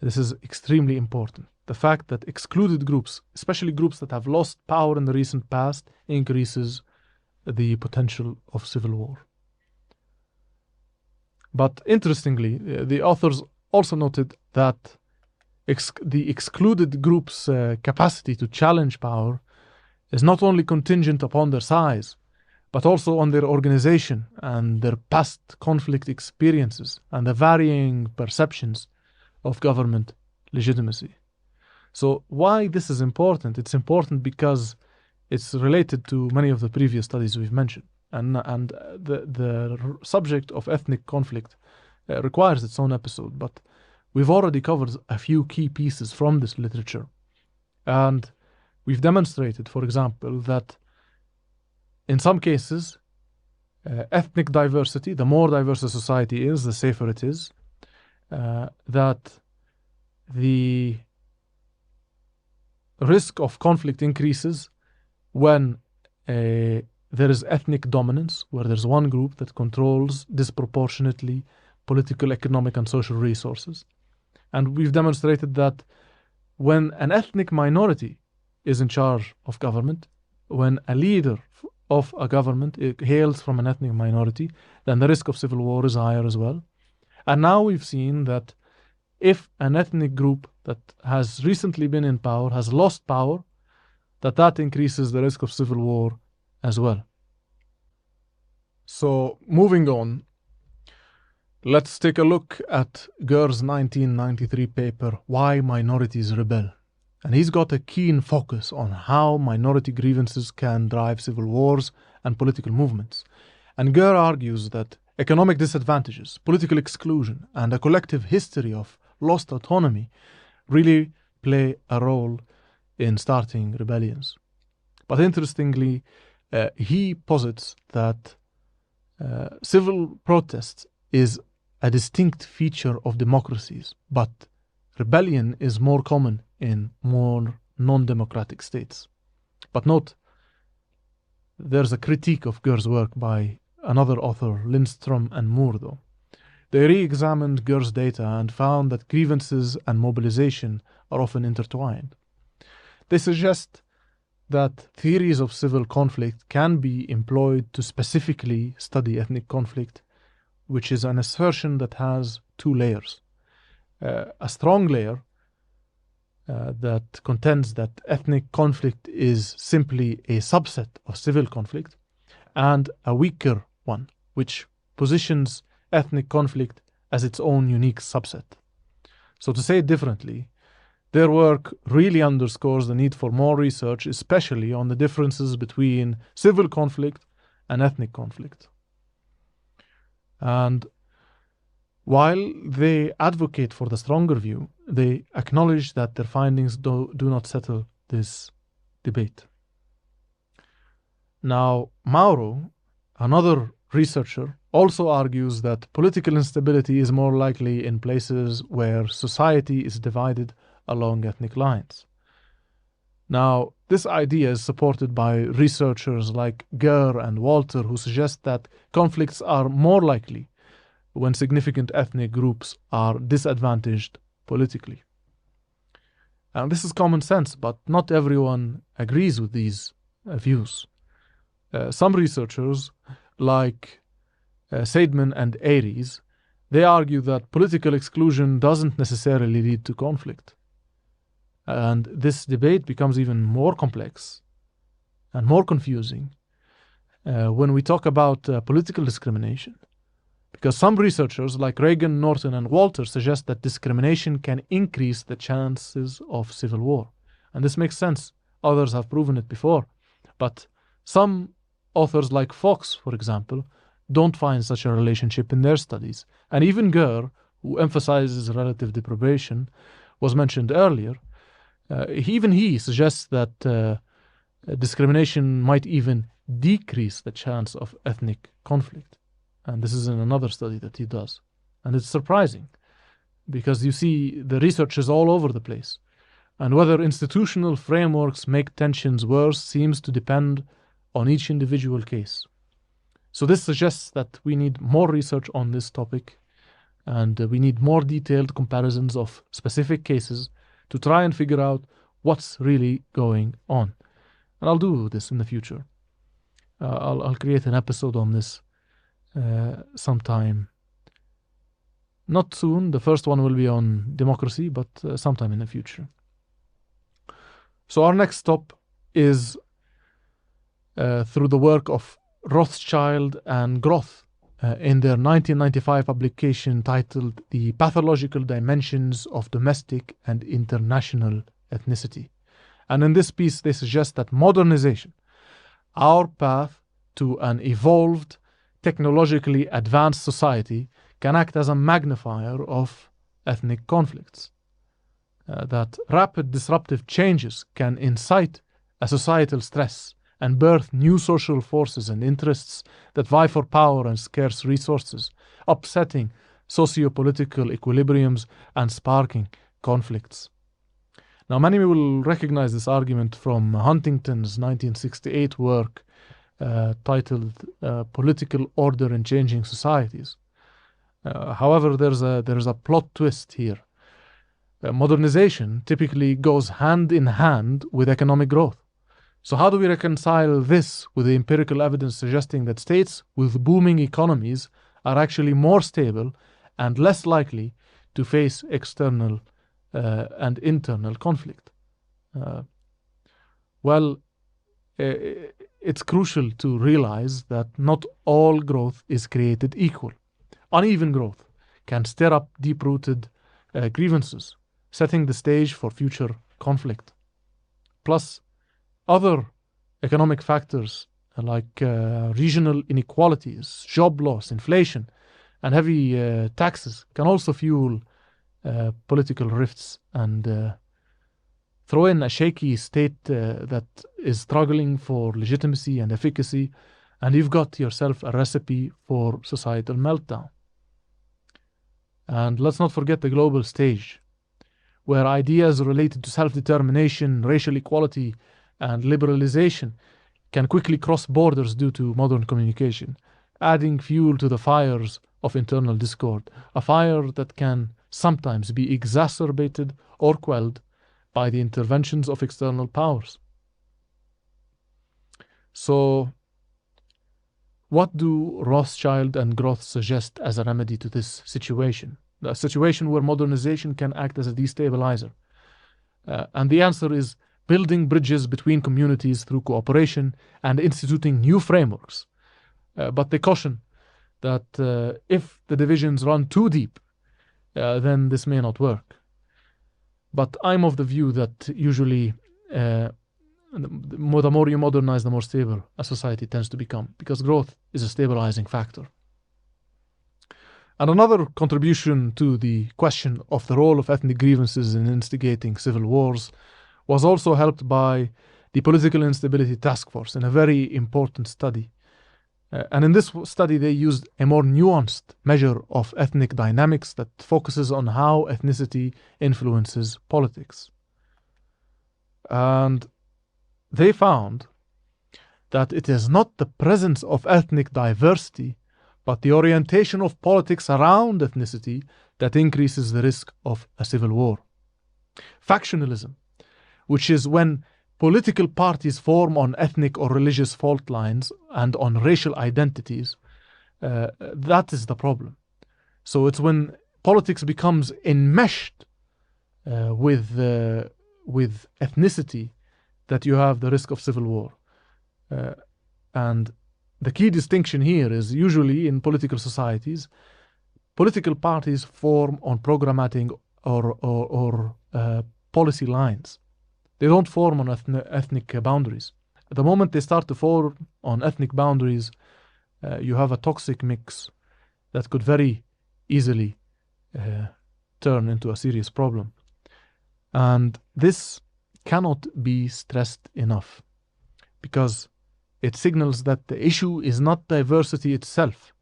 this is extremely important. The fact that excluded groups, especially groups that have lost power in the recent past, increases the potential of civil war. But interestingly, the authors also noted that the excluded group's capacity to challenge power is not only contingent upon their size, but also on their organization and their past conflict experiences and the varying perceptions of government legitimacy. So why this is important? It's important because it's related to many of the previous studies we've mentioned. And the subject of ethnic conflict requires its own episode, but we've already covered a few key pieces from this literature. And we've demonstrated, for example, that in some cases, ethnic diversity, the more diverse a society is, the safer it is, that the risk of conflict increases when there is ethnic dominance, where there's one group that controls disproportionately political, economic, and social resources. And we've demonstrated that when an ethnic minority is in charge of government, when a leader of a government hails from an ethnic minority, then the risk of civil war is higher as well. And now we've seen that if an ethnic group that has recently been in power has lost power, that increases the risk of civil war as well. So moving on, let's take a look at Gur's 1993 paper, Why Minorities Rebel. And he's got a keen focus on how minority grievances can drive civil wars and political movements. And Gur argues that economic disadvantages, political exclusion, and a collective history of lost autonomy really play a role in starting rebellions. But interestingly, he posits that civil protest is a distinct feature of democracies, but rebellion is more common in more non-democratic states. But note, there's a critique of Gur's work by another author, Lindstrom and Moore, though. They re-examined Gur's data and found that grievances and mobilization are often intertwined. They suggest that theories of civil conflict can be employed to specifically study ethnic conflict, which is an assertion that has two layers. A strong layer that contends that ethnic conflict is simply a subset of civil conflict, and a weaker one, which positions ethnic conflict as its own unique subset. So to say it differently, their work really underscores the need for more research, especially on the differences between civil conflict and ethnic conflict. And while they advocate for the stronger view, they acknowledge that their findings do not settle this debate. Now, Mauro, another researcher, also argues that political instability is more likely in places where society is divided along ethnic lines. Now, this idea is supported by researchers like Gur and Walter, who suggest that conflicts are more likely when significant ethnic groups are disadvantaged politically. And this is common sense, but not everyone agrees with these views. Some researchers, like Seidman and Aries, they argue that political exclusion doesn't necessarily lead to conflict. And this debate becomes even more complex and more confusing when we talk about political discrimination. Because some researchers like Reagan, Norton, and Walter suggest that discrimination can increase the chances of civil war. And this makes sense. Others have proven it before. But some authors like Fox, for example, don't find such a relationship in their studies. And even Gur, who emphasizes relative deprivation, was mentioned earlier. Even he suggests that discrimination might even decrease the chance of ethnic conflict. And this is in another study that he does. And it's surprising because you see the research is all over the place. And whether institutional frameworks make tensions worse seems to depend on each individual case. So this suggests that we need more research on this topic, and we need more detailed comparisons of specific cases to try and figure out what's really going on. And I'll do this in the future. I'll create an episode on this sometime. Not soon. The first one will be on democracy, but sometime in the future. So our next stop is through the work of Rothschild and Groth in their 1995 publication titled The Pathological Dimensions of Domestic and International Ethnicity. And in this piece, they suggest that modernization, our path to an evolved, technologically advanced society, can act as a magnifier of ethnic conflicts. That rapid disruptive changes can incite a societal stress and birth new social forces and interests that vie for power and scarce resources, upsetting socio-political equilibriums and sparking conflicts. Now, many will recognize this argument from Huntington's 1968 work titled Political Order in Changing Societies. However, there's a plot twist here. Modernization typically goes hand in hand with economic growth. So how do we reconcile this with the empirical evidence suggesting that states with booming economies are actually more stable and less likely to face external and internal conflict? It's crucial to realize that not all growth is created equal. Uneven growth can stir up deep-rooted grievances, setting the stage for future conflict. Plus, other economic factors like regional inequalities, job loss, inflation, and heavy taxes can also fuel political rifts and throw in a shaky state that is struggling for legitimacy and efficacy, and you've got yourself a recipe for societal meltdown. And let's not forget the global stage, where ideas related to self-determination, racial equality, and liberalization can quickly cross borders due to modern communication, adding fuel to the fires of internal discord, a fire that can sometimes be exacerbated or quelled by the interventions of external powers. So, what do Rothschild and Groth suggest as a remedy to this situation? A situation where modernization can act as a destabilizer. And the answer is building bridges between communities through cooperation and instituting new frameworks. But they caution that if the divisions run too deep, then this may not work. But I'm of the view that usually the more you modernize, the more stable a society tends to become, because growth is a stabilizing factor. And another contribution to the question of the role of ethnic grievances in instigating civil wars was also helped by the Political Instability Task Force in a very important study. And in this study, they used a more nuanced measure of ethnic dynamics that focuses on how ethnicity influences politics. And they found that it is not the presence of ethnic diversity, but the orientation of politics around ethnicity that increases the risk of a civil war. Factionalism, which is when political parties form on ethnic or religious fault lines and on racial identities, that is the problem. So it's when politics becomes enmeshed with ethnicity that you have the risk of civil war. And the key distinction here is usually in political societies, political parties form on programmatic or policy lines. They don't form on ethnic boundaries. At the moment they start to form on ethnic boundaries, you have a toxic mix that could very easily turn into a serious problem. And this cannot be stressed enough, because it signals that the issue is not diversity itself,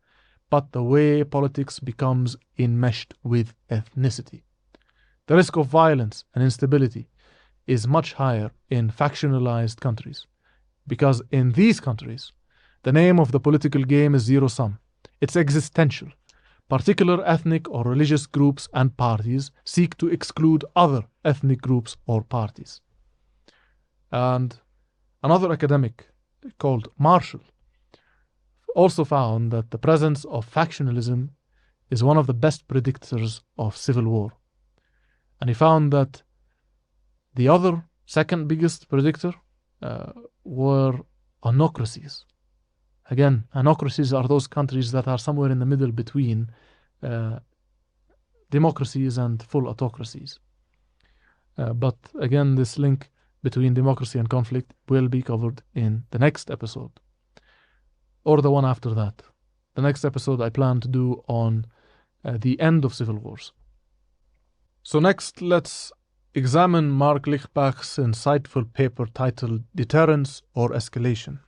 but the way politics becomes enmeshed with ethnicity. The risk of violence and instability is much higher in factionalized countries, because in these countries, the name of the political game is zero-sum. It's existential. Particular ethnic or religious groups and parties seek to exclude other ethnic groups or parties. And another academic called Marshall also found that the presence of factionalism is one of the best predictors of civil war. And he found that the other second biggest predictor were anocracies. Again, anocracies are those countries that are somewhere in the middle between democracies and full autocracies. But again, this link between democracy and conflict will be covered in the next episode, or the one after that. The next episode I plan to do on the end of civil wars. So next, let's examine Mark Lichbach's insightful paper titled Deterrence or Escalation.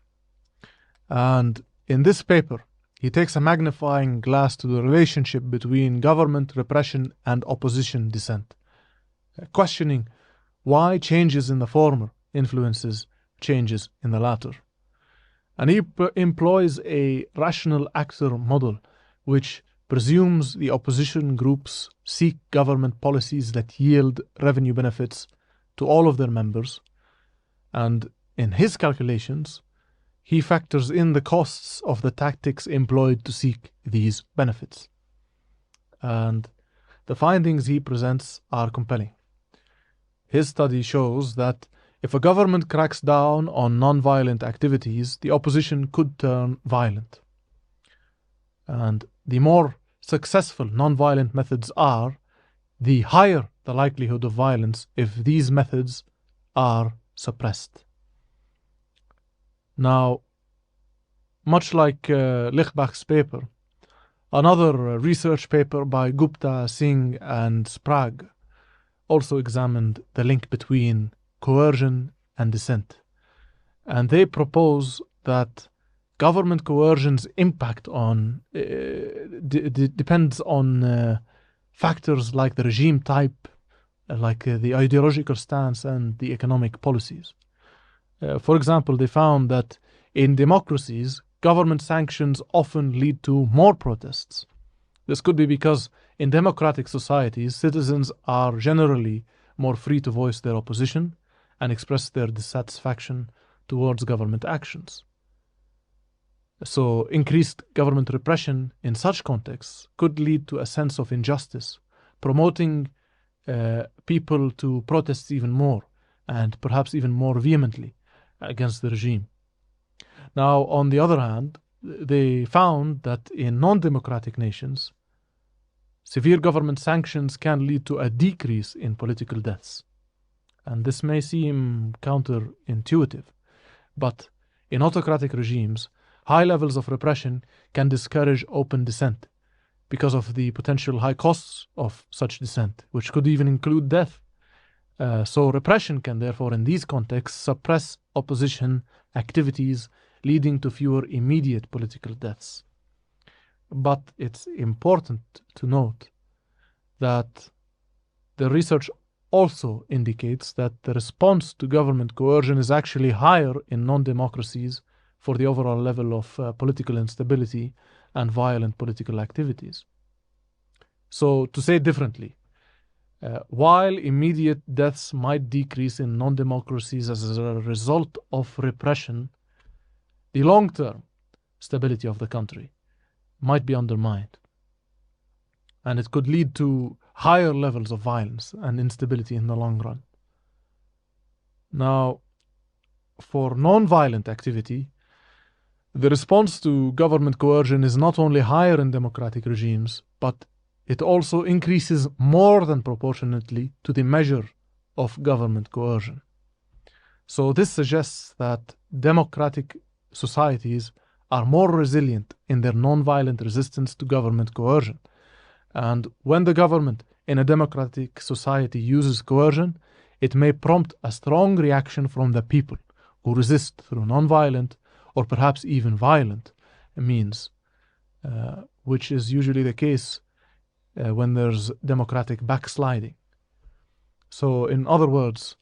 And in this paper, he takes a magnifying glass to the relationship between government repression and opposition dissent, questioning why changes in the former influences changes in the latter. And he employs a rational actor model, which presumes the opposition groups seek government policies that yield revenue benefits to all of their members. And in his calculations, he factors in the costs of the tactics employed to seek these benefits. And the findings he presents are compelling. His study shows that if a government cracks down on non-violent activities, the opposition could turn violent. And the more successful non-violent methods are, the higher the likelihood of violence if these methods are suppressed. Now, much like Lichbach's paper, another research paper by Gupta, Singh, and Sprague also examined the link between coercion and dissent. And they propose that government coercion's impact on depends on factors like the regime type, the ideological stance, and the economic policies. For example, they found that in democracies, government sanctions often lead to more protests. This could be because in democratic societies, citizens are generally more free to voice their opposition and express their dissatisfaction towards government actions. So increased government repression in such contexts could lead to a sense of injustice, promoting people to protest even more and perhaps even more vehemently against the regime. Now, on the other hand, they found that in non-democratic nations, severe government sanctions can lead to a decrease in political deaths. And this may seem counterintuitive, but in autocratic regimes, high levels of repression can discourage open dissent because of the potential high costs of such dissent, which could even include death. So repression can therefore, in these contexts, suppress opposition activities, leading to fewer immediate political deaths. But it's important to note that the research also indicates that the response to government coercion is actually higher in non-democracies for the overall level of political instability and violent political activities. So, to say it differently, while immediate deaths might decrease in non-democracies as a result of repression, the long-term stability of the country might be undermined, and it could lead to higher levels of violence and instability in the long run. Now, for non-violent activity, the response to government coercion is not only higher in democratic regimes, but it also increases more than proportionately to the measure of government coercion. So this suggests that democratic societies are more resilient in their non-violent resistance to government coercion. And when the government in a democratic society uses coercion, it may prompt a strong reaction from the people who resist through non-violent or perhaps even violent means, which is usually the case when there's democratic backsliding. So, in other words,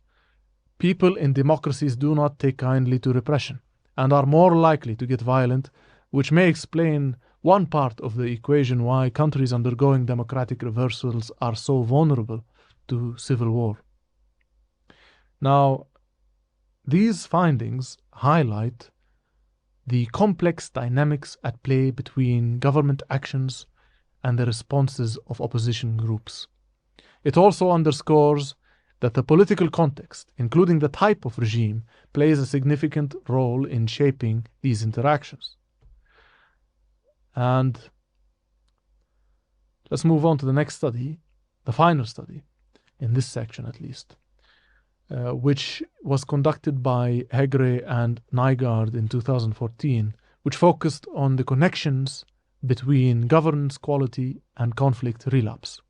people in democracies do not take kindly to repression and are more likely to get violent, which may explain one part of the equation why countries undergoing democratic reversals are so vulnerable to civil war. Now, these findings highlight the complex dynamics at play between government actions and the responses of opposition groups. It also underscores that the political context, including the type of regime, plays a significant role in shaping these interactions. And let's move on to the next study, the final study, in this section at least, which was conducted by Hegre and Nygaard in 2014, which focused on the connections between governance quality and conflict relapse.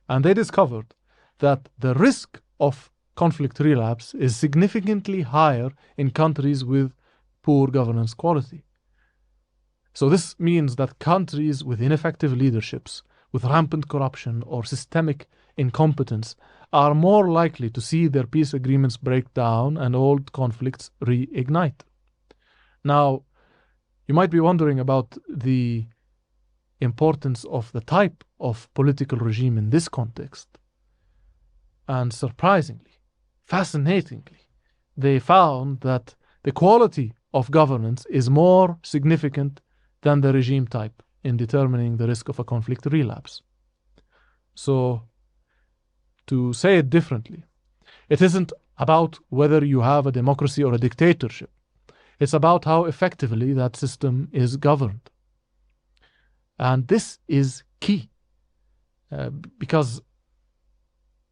And they discovered that the risk of conflict relapse is significantly higher in countries with poor governance quality. So this means that countries with ineffective leaderships, with rampant corruption or systemic incompetence, are more likely to see their peace agreements break down and old conflicts reignite. Now, you might be wondering about the importance of the type of political regime in this context. And surprisingly, fascinatingly, they found that the quality of governance is more significant than the regime type in determining the risk of a conflict relapse. So, to say it differently, it isn't about whether you have a democracy or a dictatorship. It's about how effectively that system is governed. And this is key, because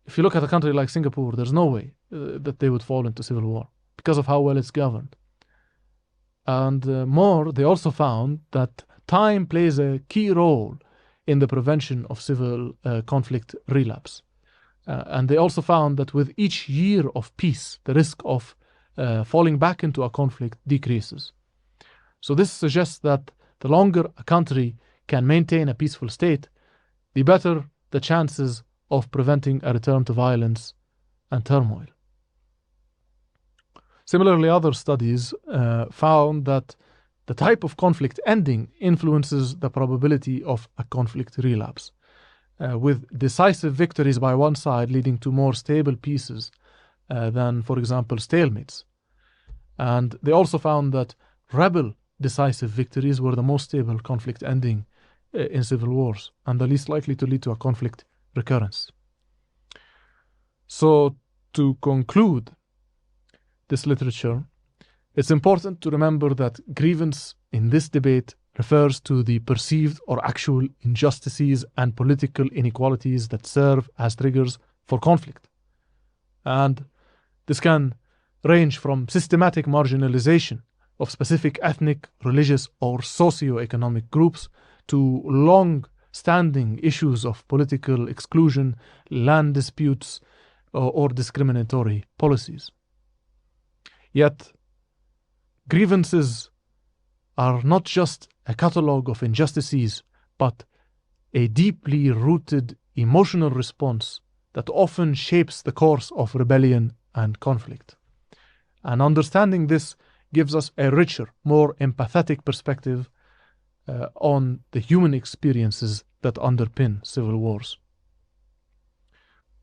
if you look at a country like Singapore, there's no way that they would fall into civil war because of how well it's governed. And more, they also found that time plays a key role in the prevention of civil conflict relapse. And they also found that with each year of peace, the risk of falling back into a conflict decreases. So this suggests that the longer a country can maintain a peaceful state, the better the chances of preventing a return to violence and turmoil. Similarly, other studies found that the type of conflict ending influences the probability of a conflict relapse, with decisive victories by one side leading to more stable peaces than, for example, stalemates. And they also found that rebel decisive victories were the most stable conflict ending in civil wars and the least likely to lead to a conflict recurrence. So, to conclude this literature, it's important to remember that grievance in this debate refers to the perceived or actual injustices and political inequalities that serve as triggers for conflict. And this can range from systematic marginalization of specific ethnic, religious, or socio-economic groups to long-standing issues of political exclusion, land disputes, or discriminatory policies. Yet, grievances are not just a catalogue of injustices, but a deeply rooted emotional response that often shapes the course of rebellion and conflict. And understanding this gives us a richer, more empathetic perspective on the human experiences that underpin civil wars.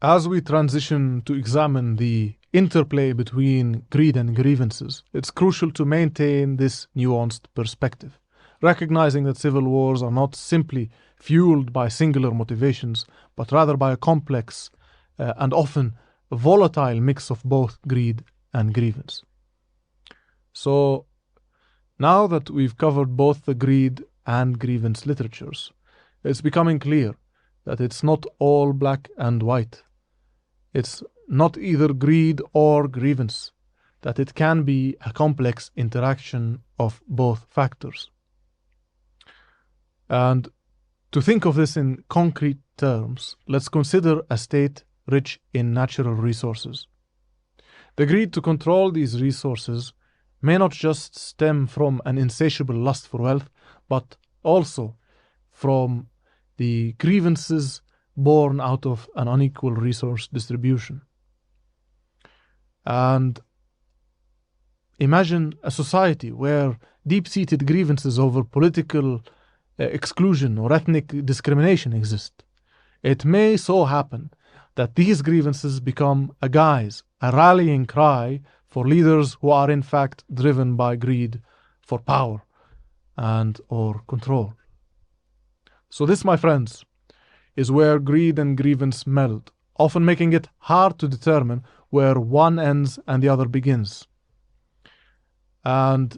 As we transition to examine the interplay between greed and grievances, it's crucial to maintain this nuanced perspective, recognizing that civil wars are not simply fueled by singular motivations, but rather by a complex and often volatile mix of both greed and grievance. So, now that we've covered both the greed and grievance literatures, it's becoming clear that it's not all black and white. It's not either greed or grievance, that it can be a complex interaction of both factors. And to think of this in concrete terms, let's consider a state rich in natural resources. The greed to control these resources may not just stem from an insatiable lust for wealth, but also from the grievances born out of an unequal resource distribution. And imagine a society where deep-seated grievances over political exclusion or ethnic discrimination exist. It may so happen that these grievances become a guise, a rallying cry for leaders who are in fact driven by greed for power and or control. So this, my friends, is where greed and grievance meld, often making it hard to determine where one ends and the other begins. And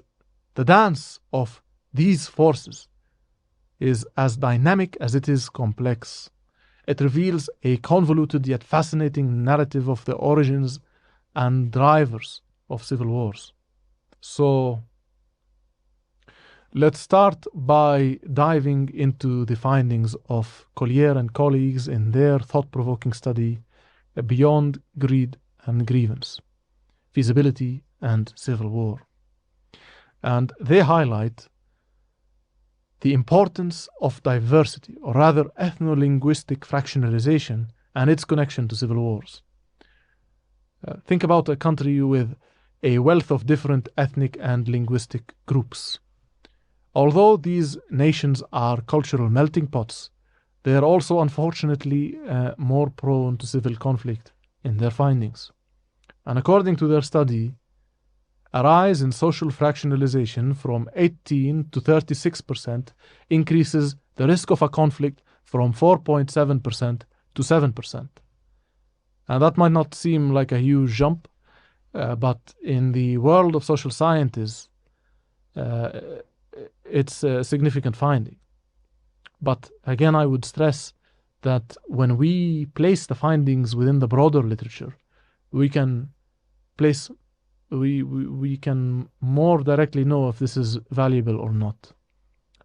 the dance of these forces is as dynamic as it is complex. It reveals a convoluted yet fascinating narrative of the origins and drivers of civil wars. So, let's start by diving into the findings of Collier and colleagues in their thought-provoking study, beyond greed and grievance, feasibility and civil war. And they highlight the importance of diversity, or rather ethno-linguistic fractionalization and its connection to civil wars. Think about a country with a wealth of different ethnic and linguistic groups. Although these nations are cultural melting pots, they are also unfortunately more prone to civil conflict in their findings. And according to their study, a rise in social fractionalization from 18 to 36% increases the risk of a conflict from 4.7% to 7%. And that might not seem like a huge jump, but in the world of social sciences, it's a significant finding. But again, I would stress that when we place the findings within the broader literature, we can more directly know if this is valuable or not.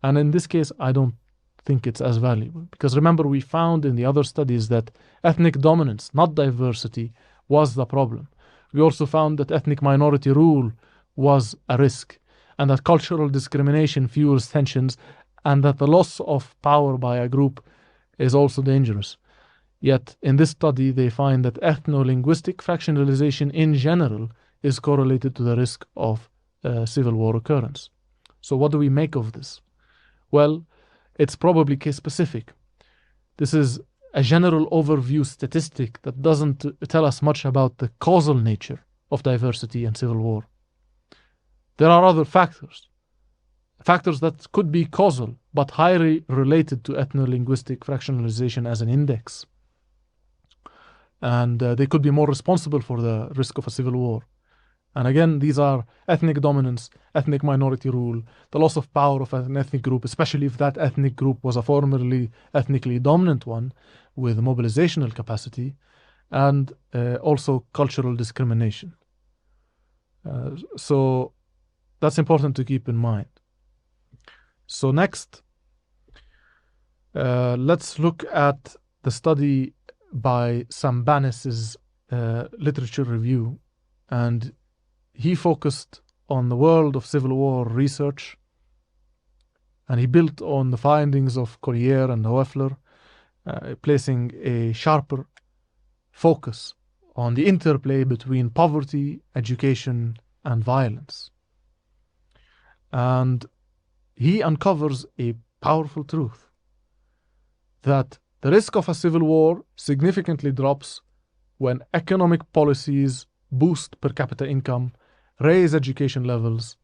And in this case, I don't think it's as valuable, because remember, we found in the other studies that ethnic dominance, not diversity, was the problem. We also found that ethnic minority rule was a risk, and that cultural discrimination fuels tensions, and that the loss of power by a group is also dangerous. Yet in this study, they find that ethno-linguistic fractionalization in general is correlated to the risk of civil war occurrence. So what do we make of this? Well, it's probably case-specific. This is a general overview statistic that doesn't tell us much about the causal nature of diversity and civil war. There are other factors that could be causal, but highly related to ethno-linguistic fractionalization as an index. And they could be more responsible for the risk of a civil war. And again, these are ethnic dominance, ethnic minority rule, the loss of power of an ethnic group, especially if that ethnic group was a formerly ethnically dominant one with mobilizational capacity, and also cultural discrimination. So that's important to keep in mind. So next, let's look at the study by Sambanis's literature review, and he focused on the world of civil war research, and he built on the findings of Collier and Hoeffler, placing a sharper focus on the interplay between poverty, education, and violence. And he uncovers a powerful truth, that the risk of a civil war significantly drops when economic policies boost per capita income, raise education levels,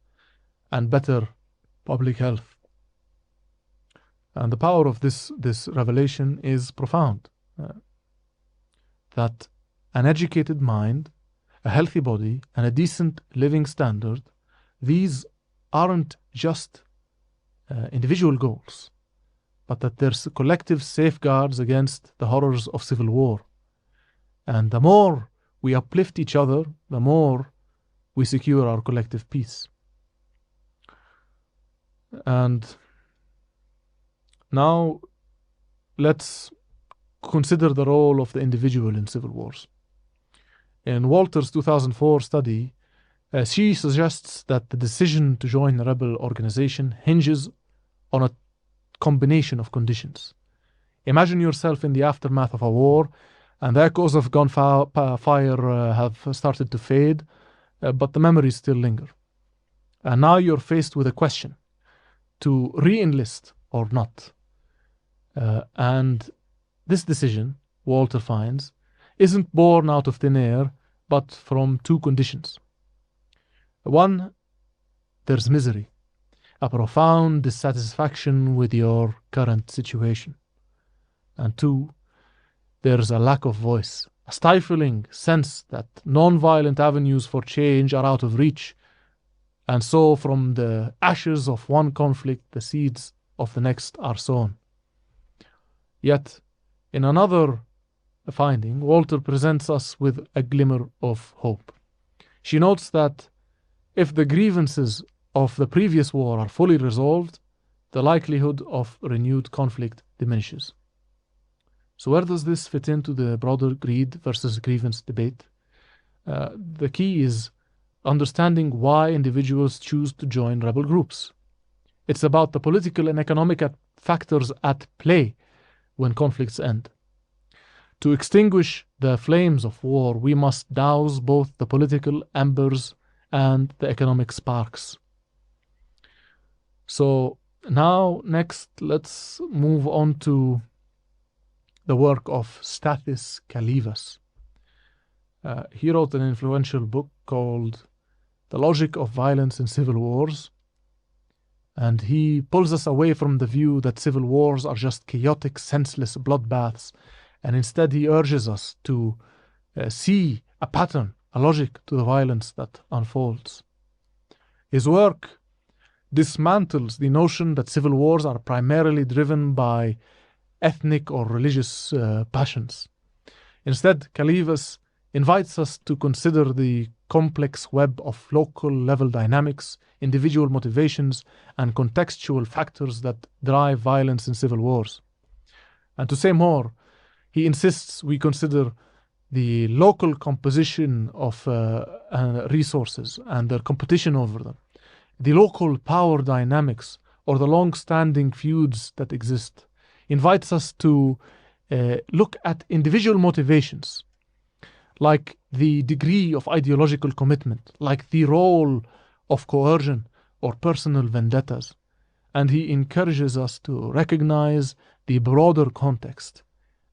and better public health. And the power of this revelation is profound. That an educated mind, a healthy body, and a decent living standard, these aren't just individual goals, but that there's collective safeguards against the horrors of civil war. And the more we uplift each other, the more we secure our collective peace. And now let's consider the role of the individual in civil wars. In Walter's 2004 study, she suggests that the decision to join a rebel organization hinges on a combination of conditions. Imagine yourself in the aftermath of a war, and the echoes of gunfire have started to fade, but the memories still linger. And now you're faced with a question: to re-enlist or not. And this decision, Walter finds, isn't born out of thin air, but from two conditions. One, there's misery, a profound dissatisfaction with your current situation. And two, there's a lack of voice, a stifling sense that non-violent avenues for change are out of reach. And so from the ashes of one conflict, the seeds of the next are sown. Yet, in another finding, Walter presents us with a glimmer of hope. She notes that if the grievances of the previous war are fully resolved, the likelihood of renewed conflict diminishes. So where does this fit into the broader greed versus grievance debate? The key is understanding why individuals choose to join rebel groups. It's about the political and economic factors at play when conflicts end. To extinguish the flames of war, we must douse both the political embers and the economic sparks. So now, next, let's move on to the work of Stathis Kalyvas. He wrote an influential book called The Logic of Violence in Civil Wars, and he pulls us away from the view that civil wars are just chaotic, senseless bloodbaths, and instead he urges us to see a pattern, a logic to the violence that unfolds. His work dismantles the notion that civil wars are primarily driven by ethnic or religious passions. Instead, Kalyvas invites us to consider the complex web of local level dynamics, individual motivations, and contextual factors that drive violence in civil wars. And to say more, he insists we consider the local composition of resources and their competition over them, the local power dynamics or the long-standing feuds that exist. Invites us to look at individual motivations, like the degree of ideological commitment, like the role of coercion or personal vendettas. And he encourages us to recognize the broader context,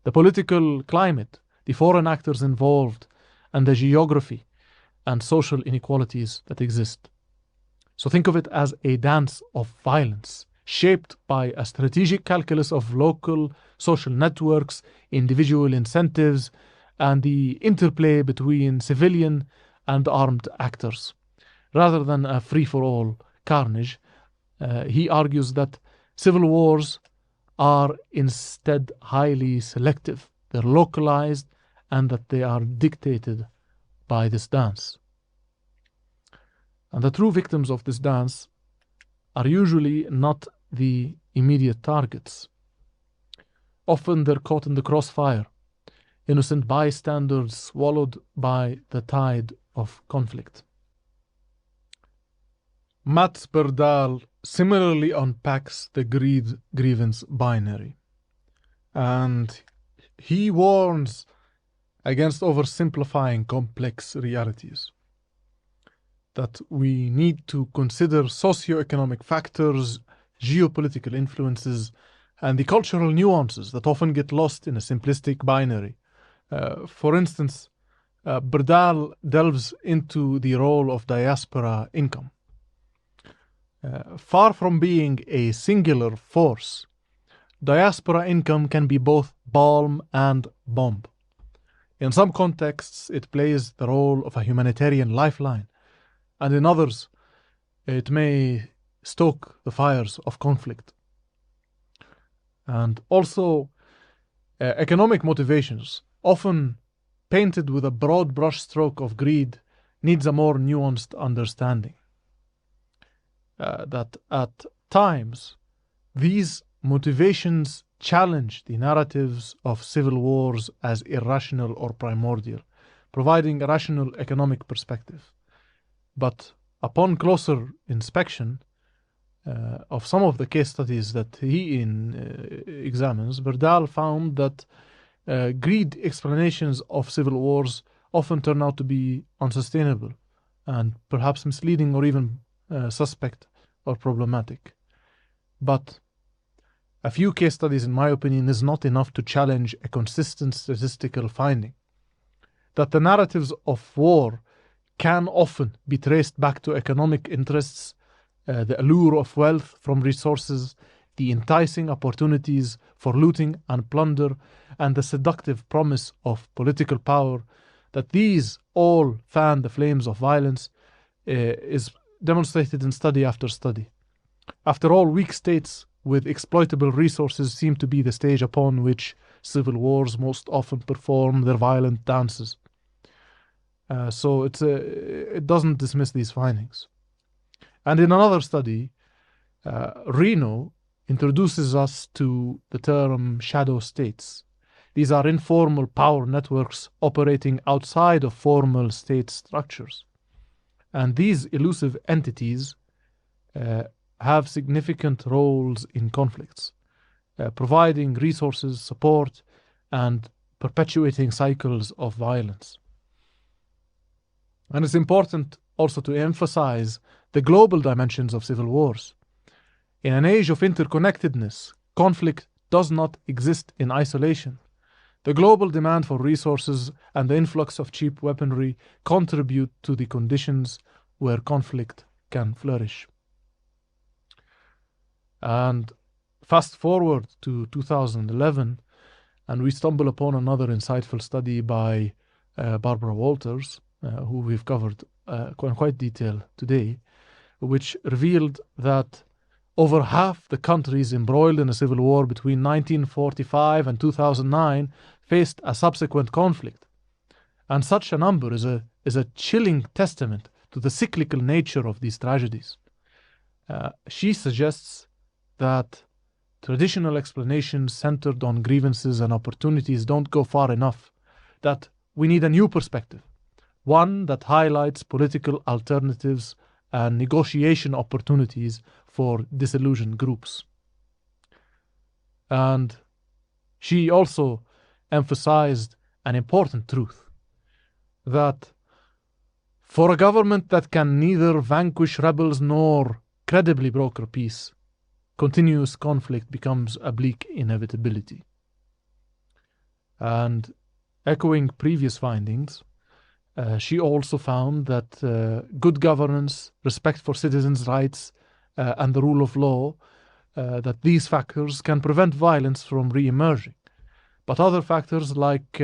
the political climate, the foreign actors involved, and the geography and social inequalities that exist. So think of it as a dance of violence, shaped by a strategic calculus of local social networks, individual incentives, and the interplay between civilian and armed actors. Rather than a free-for-all carnage, he argues that civil wars are instead highly selective, they're localized, and that they are dictated by this dance. And the true victims of this dance are usually not the immediate targets. Often they're caught in the crossfire, innocent bystanders swallowed by the tide of conflict. Matt Berdal similarly unpacks the grievance binary, and he warns against oversimplifying complex realities, that we need to consider socioeconomic factors, geopolitical influences, and the cultural nuances that often get lost in a simplistic binary. For instance, Berdal delves into the role of diaspora income. Far from being a singular force, diaspora income can be both balm and bomb. In some contexts, it plays the role of a humanitarian lifeline, and in others, it may stoke the fires of conflict. And also, economic motivations, often painted with a broad brushstroke of greed, needs a more nuanced understanding. That at times, these motivations challenge the narratives of civil wars as irrational or primordial, providing a rational economic perspective. But upon closer inspection of some of the case studies that he examines, Berdal found that greed explanations of civil wars often turn out to be unsustainable and perhaps misleading or even suspect or problematic. But a few case studies, in my opinion, is not enough to challenge a consistent statistical finding that the narratives of war can often be traced back to economic interests, the allure of wealth from resources, the enticing opportunities for looting and plunder, and the seductive promise of political power, that these all fan the flames of violence is demonstrated in study after study. After all, weak states with exploitable resources seem to be the stage upon which civil wars most often perform their violent dances. So it doesn't dismiss these findings. And in another study, Reno introduces us to the term shadow states, These are informal power networks operating outside of formal state structures. And these elusive entities have significant roles in conflicts, providing resources, support, and perpetuating cycles of violence. And it's important also to emphasize the global dimensions of civil wars. In an age of interconnectedness, conflict does not exist in isolation. The global demand for resources and the influx of cheap weaponry contribute to the conditions where conflict can flourish. And fast forward to 2011, and we stumble upon another insightful study by Barbara Walters, who we've covered in quite detail today, which revealed that over half the countries embroiled in a civil war between 1945 and 2009 faced a subsequent conflict. And such a number is a chilling testament to the cyclical nature of these tragedies. She suggests that traditional explanations centered on grievances and opportunities don't go far enough, that we need a new perspective, one that highlights political alternatives and negotiation opportunities for disillusioned groups. And she also emphasized an important truth, that for a government that can neither vanquish rebels nor credibly broker peace, continuous conflict becomes a bleak inevitability. And echoing previous findings, she also found that good governance, respect for citizens' rights, and the rule of law, that these factors can prevent violence from re-emerging. But other factors like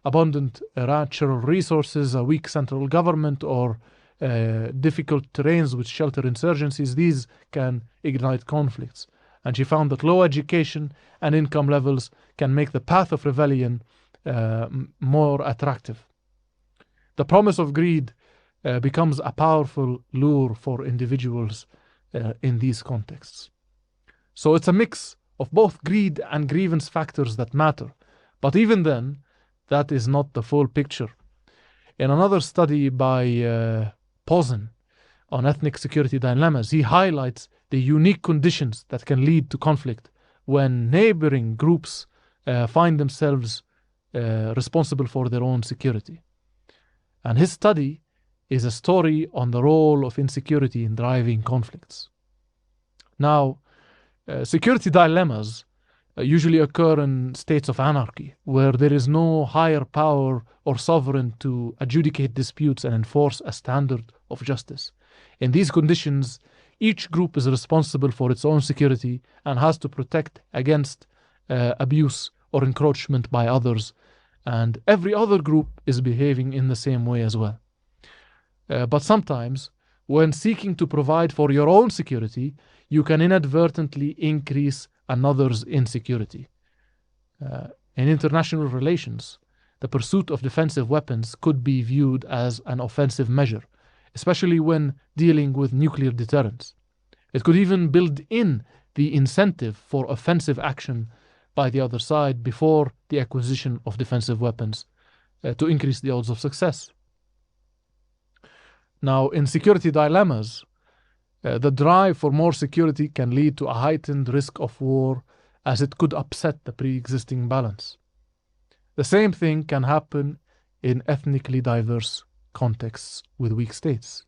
abundant natural resources, a weak central government, or difficult terrains which shelter insurgencies, these can ignite conflicts. And she found that low education and income levels can make the path of rebellion more attractive. The promise of greed becomes a powerful lure for individuals in these contexts. So it's a mix of both greed and grievance factors that matter. But even then, that is not the full picture. In another study by Pozen on ethnic security dilemmas, he highlights the unique conditions that can lead to conflict when neighboring groups find themselves responsible for their own security. And his study is a story on the role of insecurity in driving conflicts. Now, security dilemmas usually occur in states of anarchy, where there is no higher power or sovereign to adjudicate disputes and enforce a standard of justice. In these conditions, each group is responsible for its own security and has to protect against abuse or encroachment by others, and every other group is behaving in the same way as well. But sometimes, when seeking to provide for your own security, you can inadvertently increase another's insecurity. In international relations, the pursuit of defensive weapons could be viewed as an offensive measure, especially when dealing with nuclear deterrence. It could even build in the incentive for offensive action by the other side before the acquisition of defensive weapons to increase the odds of success. Now, in security dilemmas, the drive for more security can lead to a heightened risk of war, as it could upset the pre-existing balance. The same thing can happen in ethnically diverse contexts with weak states.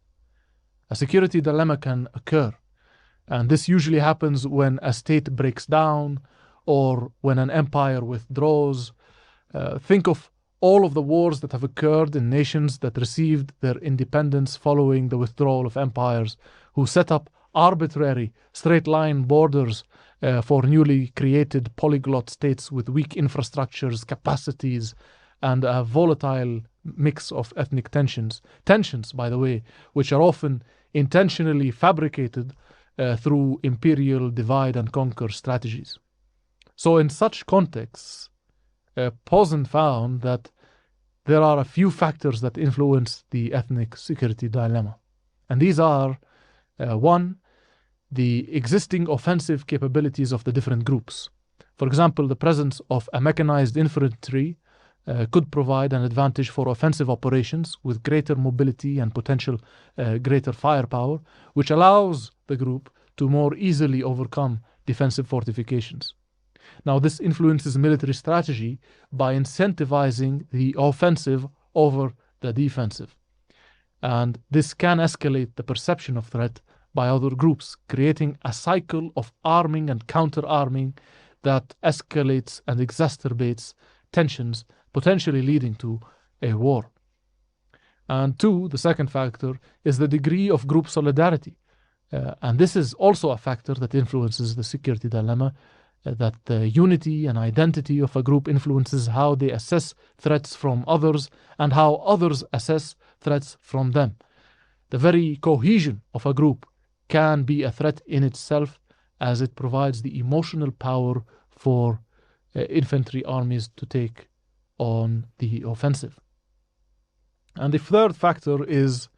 A security dilemma can occur, and this usually happens when a state breaks down or when an empire withdraws. Think of all of the wars that have occurred in nations that received their independence following the withdrawal of empires, who set up arbitrary straight-line borders for newly created polyglot states with weak infrastructures, capacities, and a volatile mix of ethnic tensions. Tensions, by the way, which are often intentionally fabricated through imperial divide and conquer strategies. So in such contexts, Pozen found that there are a few factors that influence the ethnic security dilemma. And these are, one, the existing offensive capabilities of the different groups. For example, the presence of a mechanized infantry could provide an advantage for offensive operations with greater mobility and potential greater firepower, which allows the group to more easily overcome defensive fortifications. Now, this influences military strategy by incentivizing the offensive over the defensive. And this can escalate the perception of threat by other groups, creating a cycle of arming and counter-arming that escalates and exacerbates tensions, potentially leading to a war. And two, the second factor is the degree of group solidarity. And this is also a factor that influences the security dilemma, that the unity and identity of a group influences how they assess threats from others and how others assess threats from them. The very cohesion of a group can be a threat in itself, as it provides the emotional power for infantry armies to take on the offensive. And the third factor is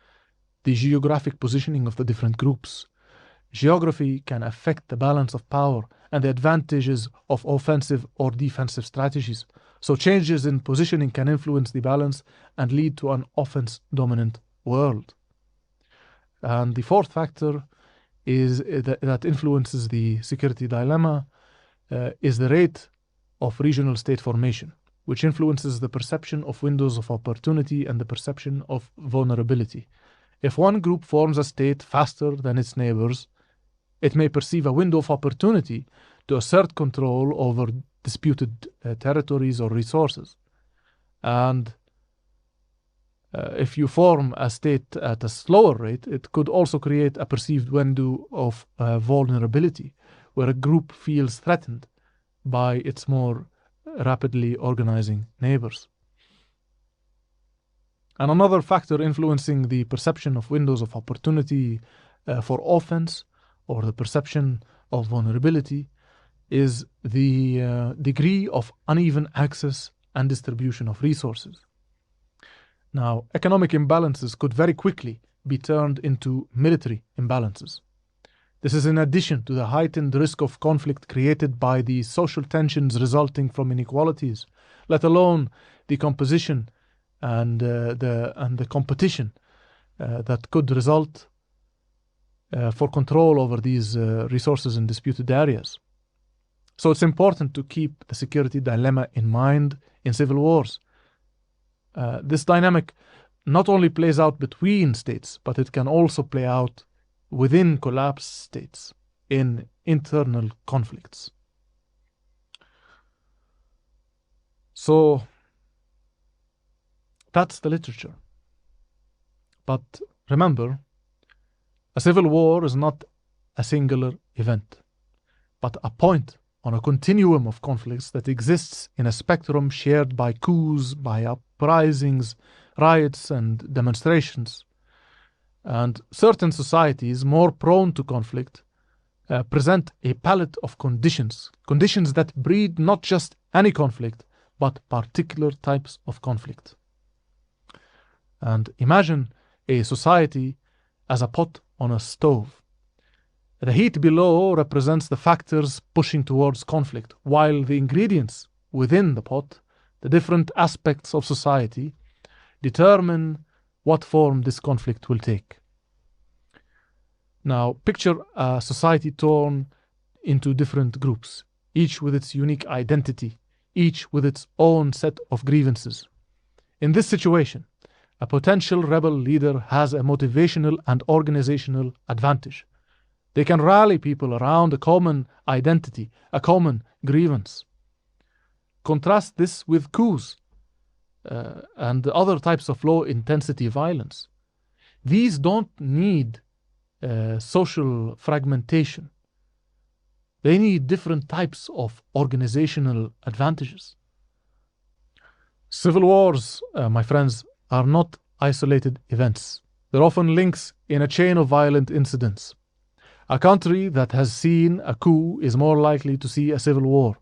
the geographic positioning of the different groups. Geography can affect the balance of power and the advantages of offensive or defensive strategies. So changes in positioning can influence the balance and lead to an offense-dominant world. And the fourth factor is that influences the security dilemma is the rate of regional state formation, which influences the perception of windows of opportunity and the perception of vulnerability. If one group forms a state faster than its neighbors, it may perceive a window of opportunity to assert control over disputed territories or resources. And if you form a state at a slower rate, it could also create a perceived window of vulnerability, where a group feels threatened by its more rapidly organizing neighbors. And another factor influencing the perception of windows of opportunity for offense or the perception of vulnerability is the degree of uneven access and distribution of resources. Now, economic imbalances could very quickly be turned into military imbalances. This is in addition to the heightened risk of conflict created by the social tensions resulting from inequalities, let alone the composition and the competition that could result for control over these resources in disputed areas. So it's important to keep the security dilemma in mind in civil wars. This dynamic not only plays out between states, but it can also play out within collapsed states in internal conflicts. So that's the literature. But remember, a civil war is not a singular event, but a point on a continuum of conflicts that exists in a spectrum shared by coups, by uprisings, riots, and demonstrations. And certain societies more prone to conflict present a palette of conditions that breed not just any conflict, but particular types of conflict. And imagine a society as a pot on a stove. The heat below represents the factors pushing towards conflict, while the ingredients within the pot, the different aspects of society, determine what form this conflict will take. Now, picture a society torn into different groups, each with its unique identity, each with its own set of grievances. In this situation, a potential rebel leader has a motivational and organizational advantage. They can rally people around a common identity, a common grievance. Contrast this with coups and other types of low-intensity violence. These don't need social fragmentation. They need different types of organizational advantages. Civil wars, my friends, are not isolated events. They're often links in a chain of violent incidents. A country that has seen a coup is more likely to see a civil war.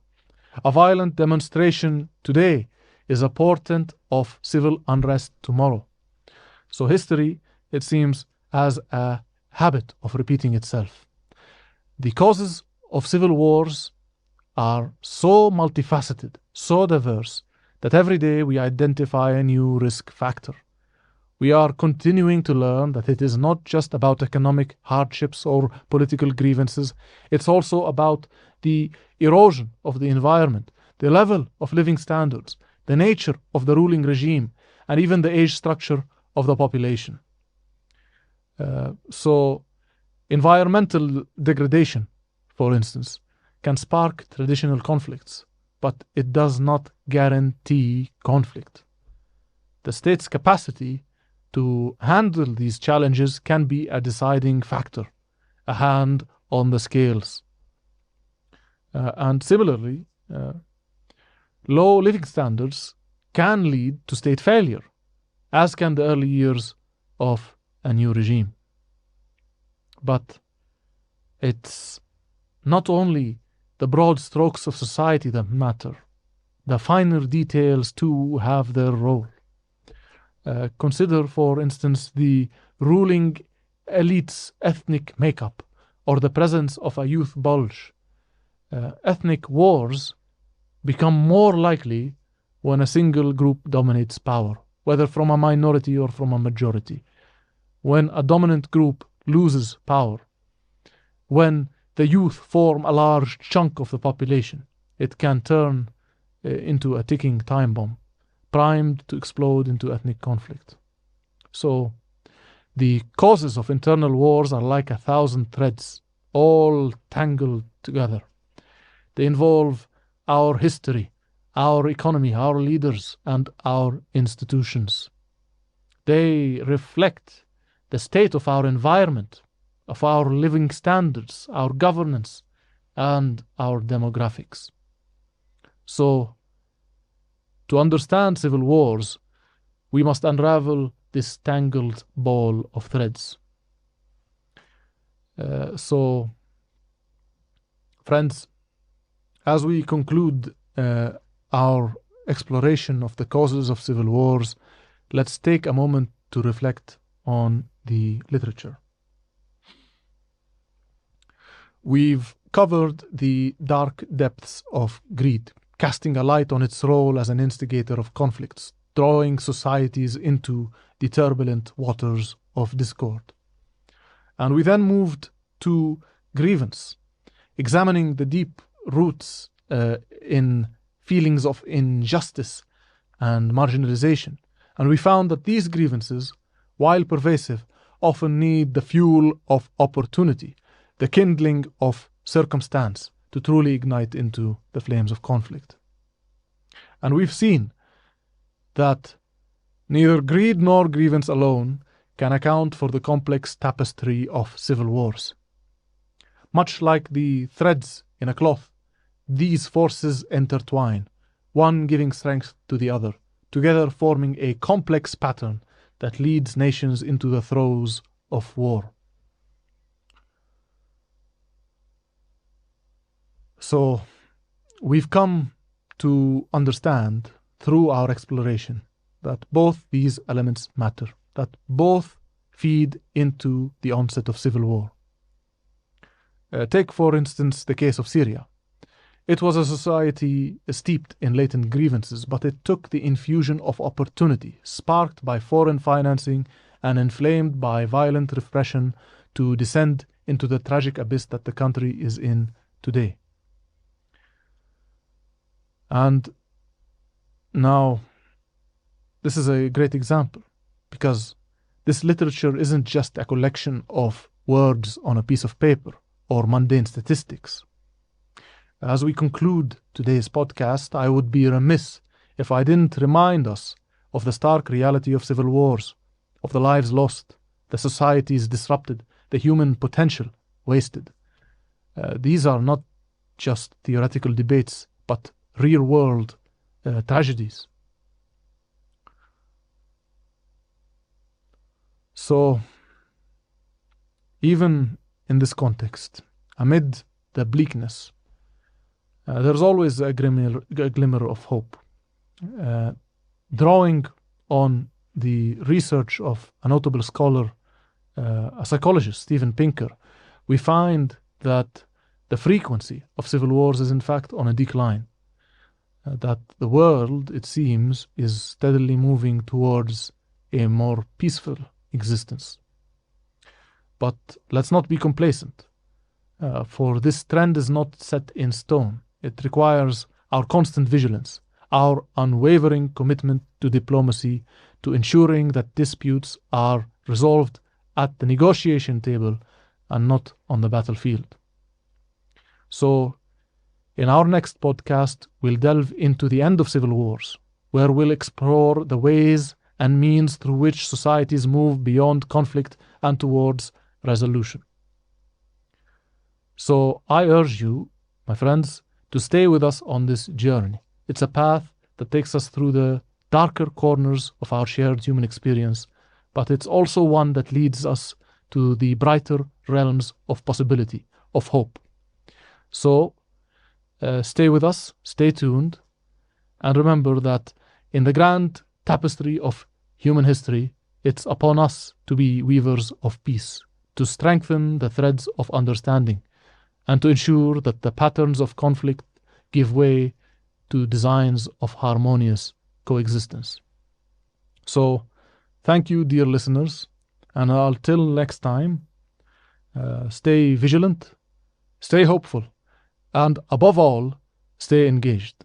A violent demonstration today is a portent of civil unrest tomorrow. So history, it seems, has a habit of repeating itself. The causes of civil wars are so multifaceted, so diverse, that every day we identify a new risk factor. We are continuing to learn that it is not just about economic hardships or political grievances, it's also about the erosion of the environment, the level of living standards, the nature of the ruling regime, and even the age structure of the population. So environmental degradation, for instance, can spark traditional conflicts, but it does not guarantee conflict. The state's capacity to handle these challenges can be a deciding factor, a hand on the scales. And similarly, low living standards can lead to state failure, as can the early years of a new regime. But it's not only the broad strokes of society that matter. The finer details too have their role. Consider, for instance, the ruling elite's ethnic makeup or the presence of a youth bulge. Ethnic wars become more likely when a single group dominates power, whether from a minority or from a majority. When a dominant group loses power, when the youth form a large chunk of the population, it can turn into a ticking time bomb, primed to explode into ethnic conflict. So the causes of internal wars are like 1,000 threads, all tangled together. They involve our history, our economy, our leaders, and our institutions. They reflect the state of our environment, of our living standards, our governance, and our demographics. So, to understand civil wars, we must unravel this tangled ball of threads. So, friends, as we conclude our exploration of the causes of civil wars, let's take a moment to reflect on the literature. We've covered the dark depths of greed, casting a light on its role as an instigator of conflicts, drawing societies into the turbulent waters of discord. And we then moved to grievance, examining the deep roots in feelings of injustice and marginalization. And we found that these grievances, while pervasive, often need the fuel of opportunity, the kindling of circumstance to truly ignite into the flames of conflict. And we've seen that neither greed nor grievance alone can account for the complex tapestry of civil wars. Much like the threads in a cloth, these forces intertwine, one giving strength to the other, together forming a complex pattern that leads nations into the throes of war. So, we've come to understand through our exploration that both these elements matter, that both feed into the onset of civil war. Take, for instance, the case of Syria. It was a society steeped in latent grievances, but it took the infusion of opportunity, sparked by foreign financing and inflamed by violent repression, to descend into the tragic abyss that the country is in today. And now, this is a great example, because this literature isn't just a collection of words on a piece of paper or mundane statistics. As we conclude today's podcast, I would be remiss if I didn't remind us of the stark reality of civil wars, of the lives lost, the societies disrupted, the human potential wasted. These are not just theoretical debates, but real-world tragedies. So, even in this context, amid the bleakness, there's always a glimmer of hope. Drawing on the research of a notable scholar, a psychologist, Steven Pinker, we find that the frequency of civil wars is in fact on a decline. That the world, it seems, is steadily moving towards a more peaceful existence. But let's not be complacent, for this trend is not set in stone. It requires our constant vigilance, our unwavering commitment to diplomacy, to ensuring that disputes are resolved at the negotiation table and not on the battlefield. So, in our next podcast, we'll delve into the end of civil wars, where we'll explore the ways and means through which societies move beyond conflict and towards resolution. So I urge you, my friends, to stay with us on this journey. It's a path that takes us through the darker corners of our shared human experience, but it's also one that leads us to the brighter realms of possibility, of hope. So, stay with us, stay tuned, and remember that in the grand tapestry of human history, it's upon us to be weavers of peace, to strengthen the threads of understanding, and to ensure that the patterns of conflict give way to designs of harmonious coexistence. So, thank you, dear listeners, and until next time, stay vigilant, stay hopeful, and above all, stay engaged.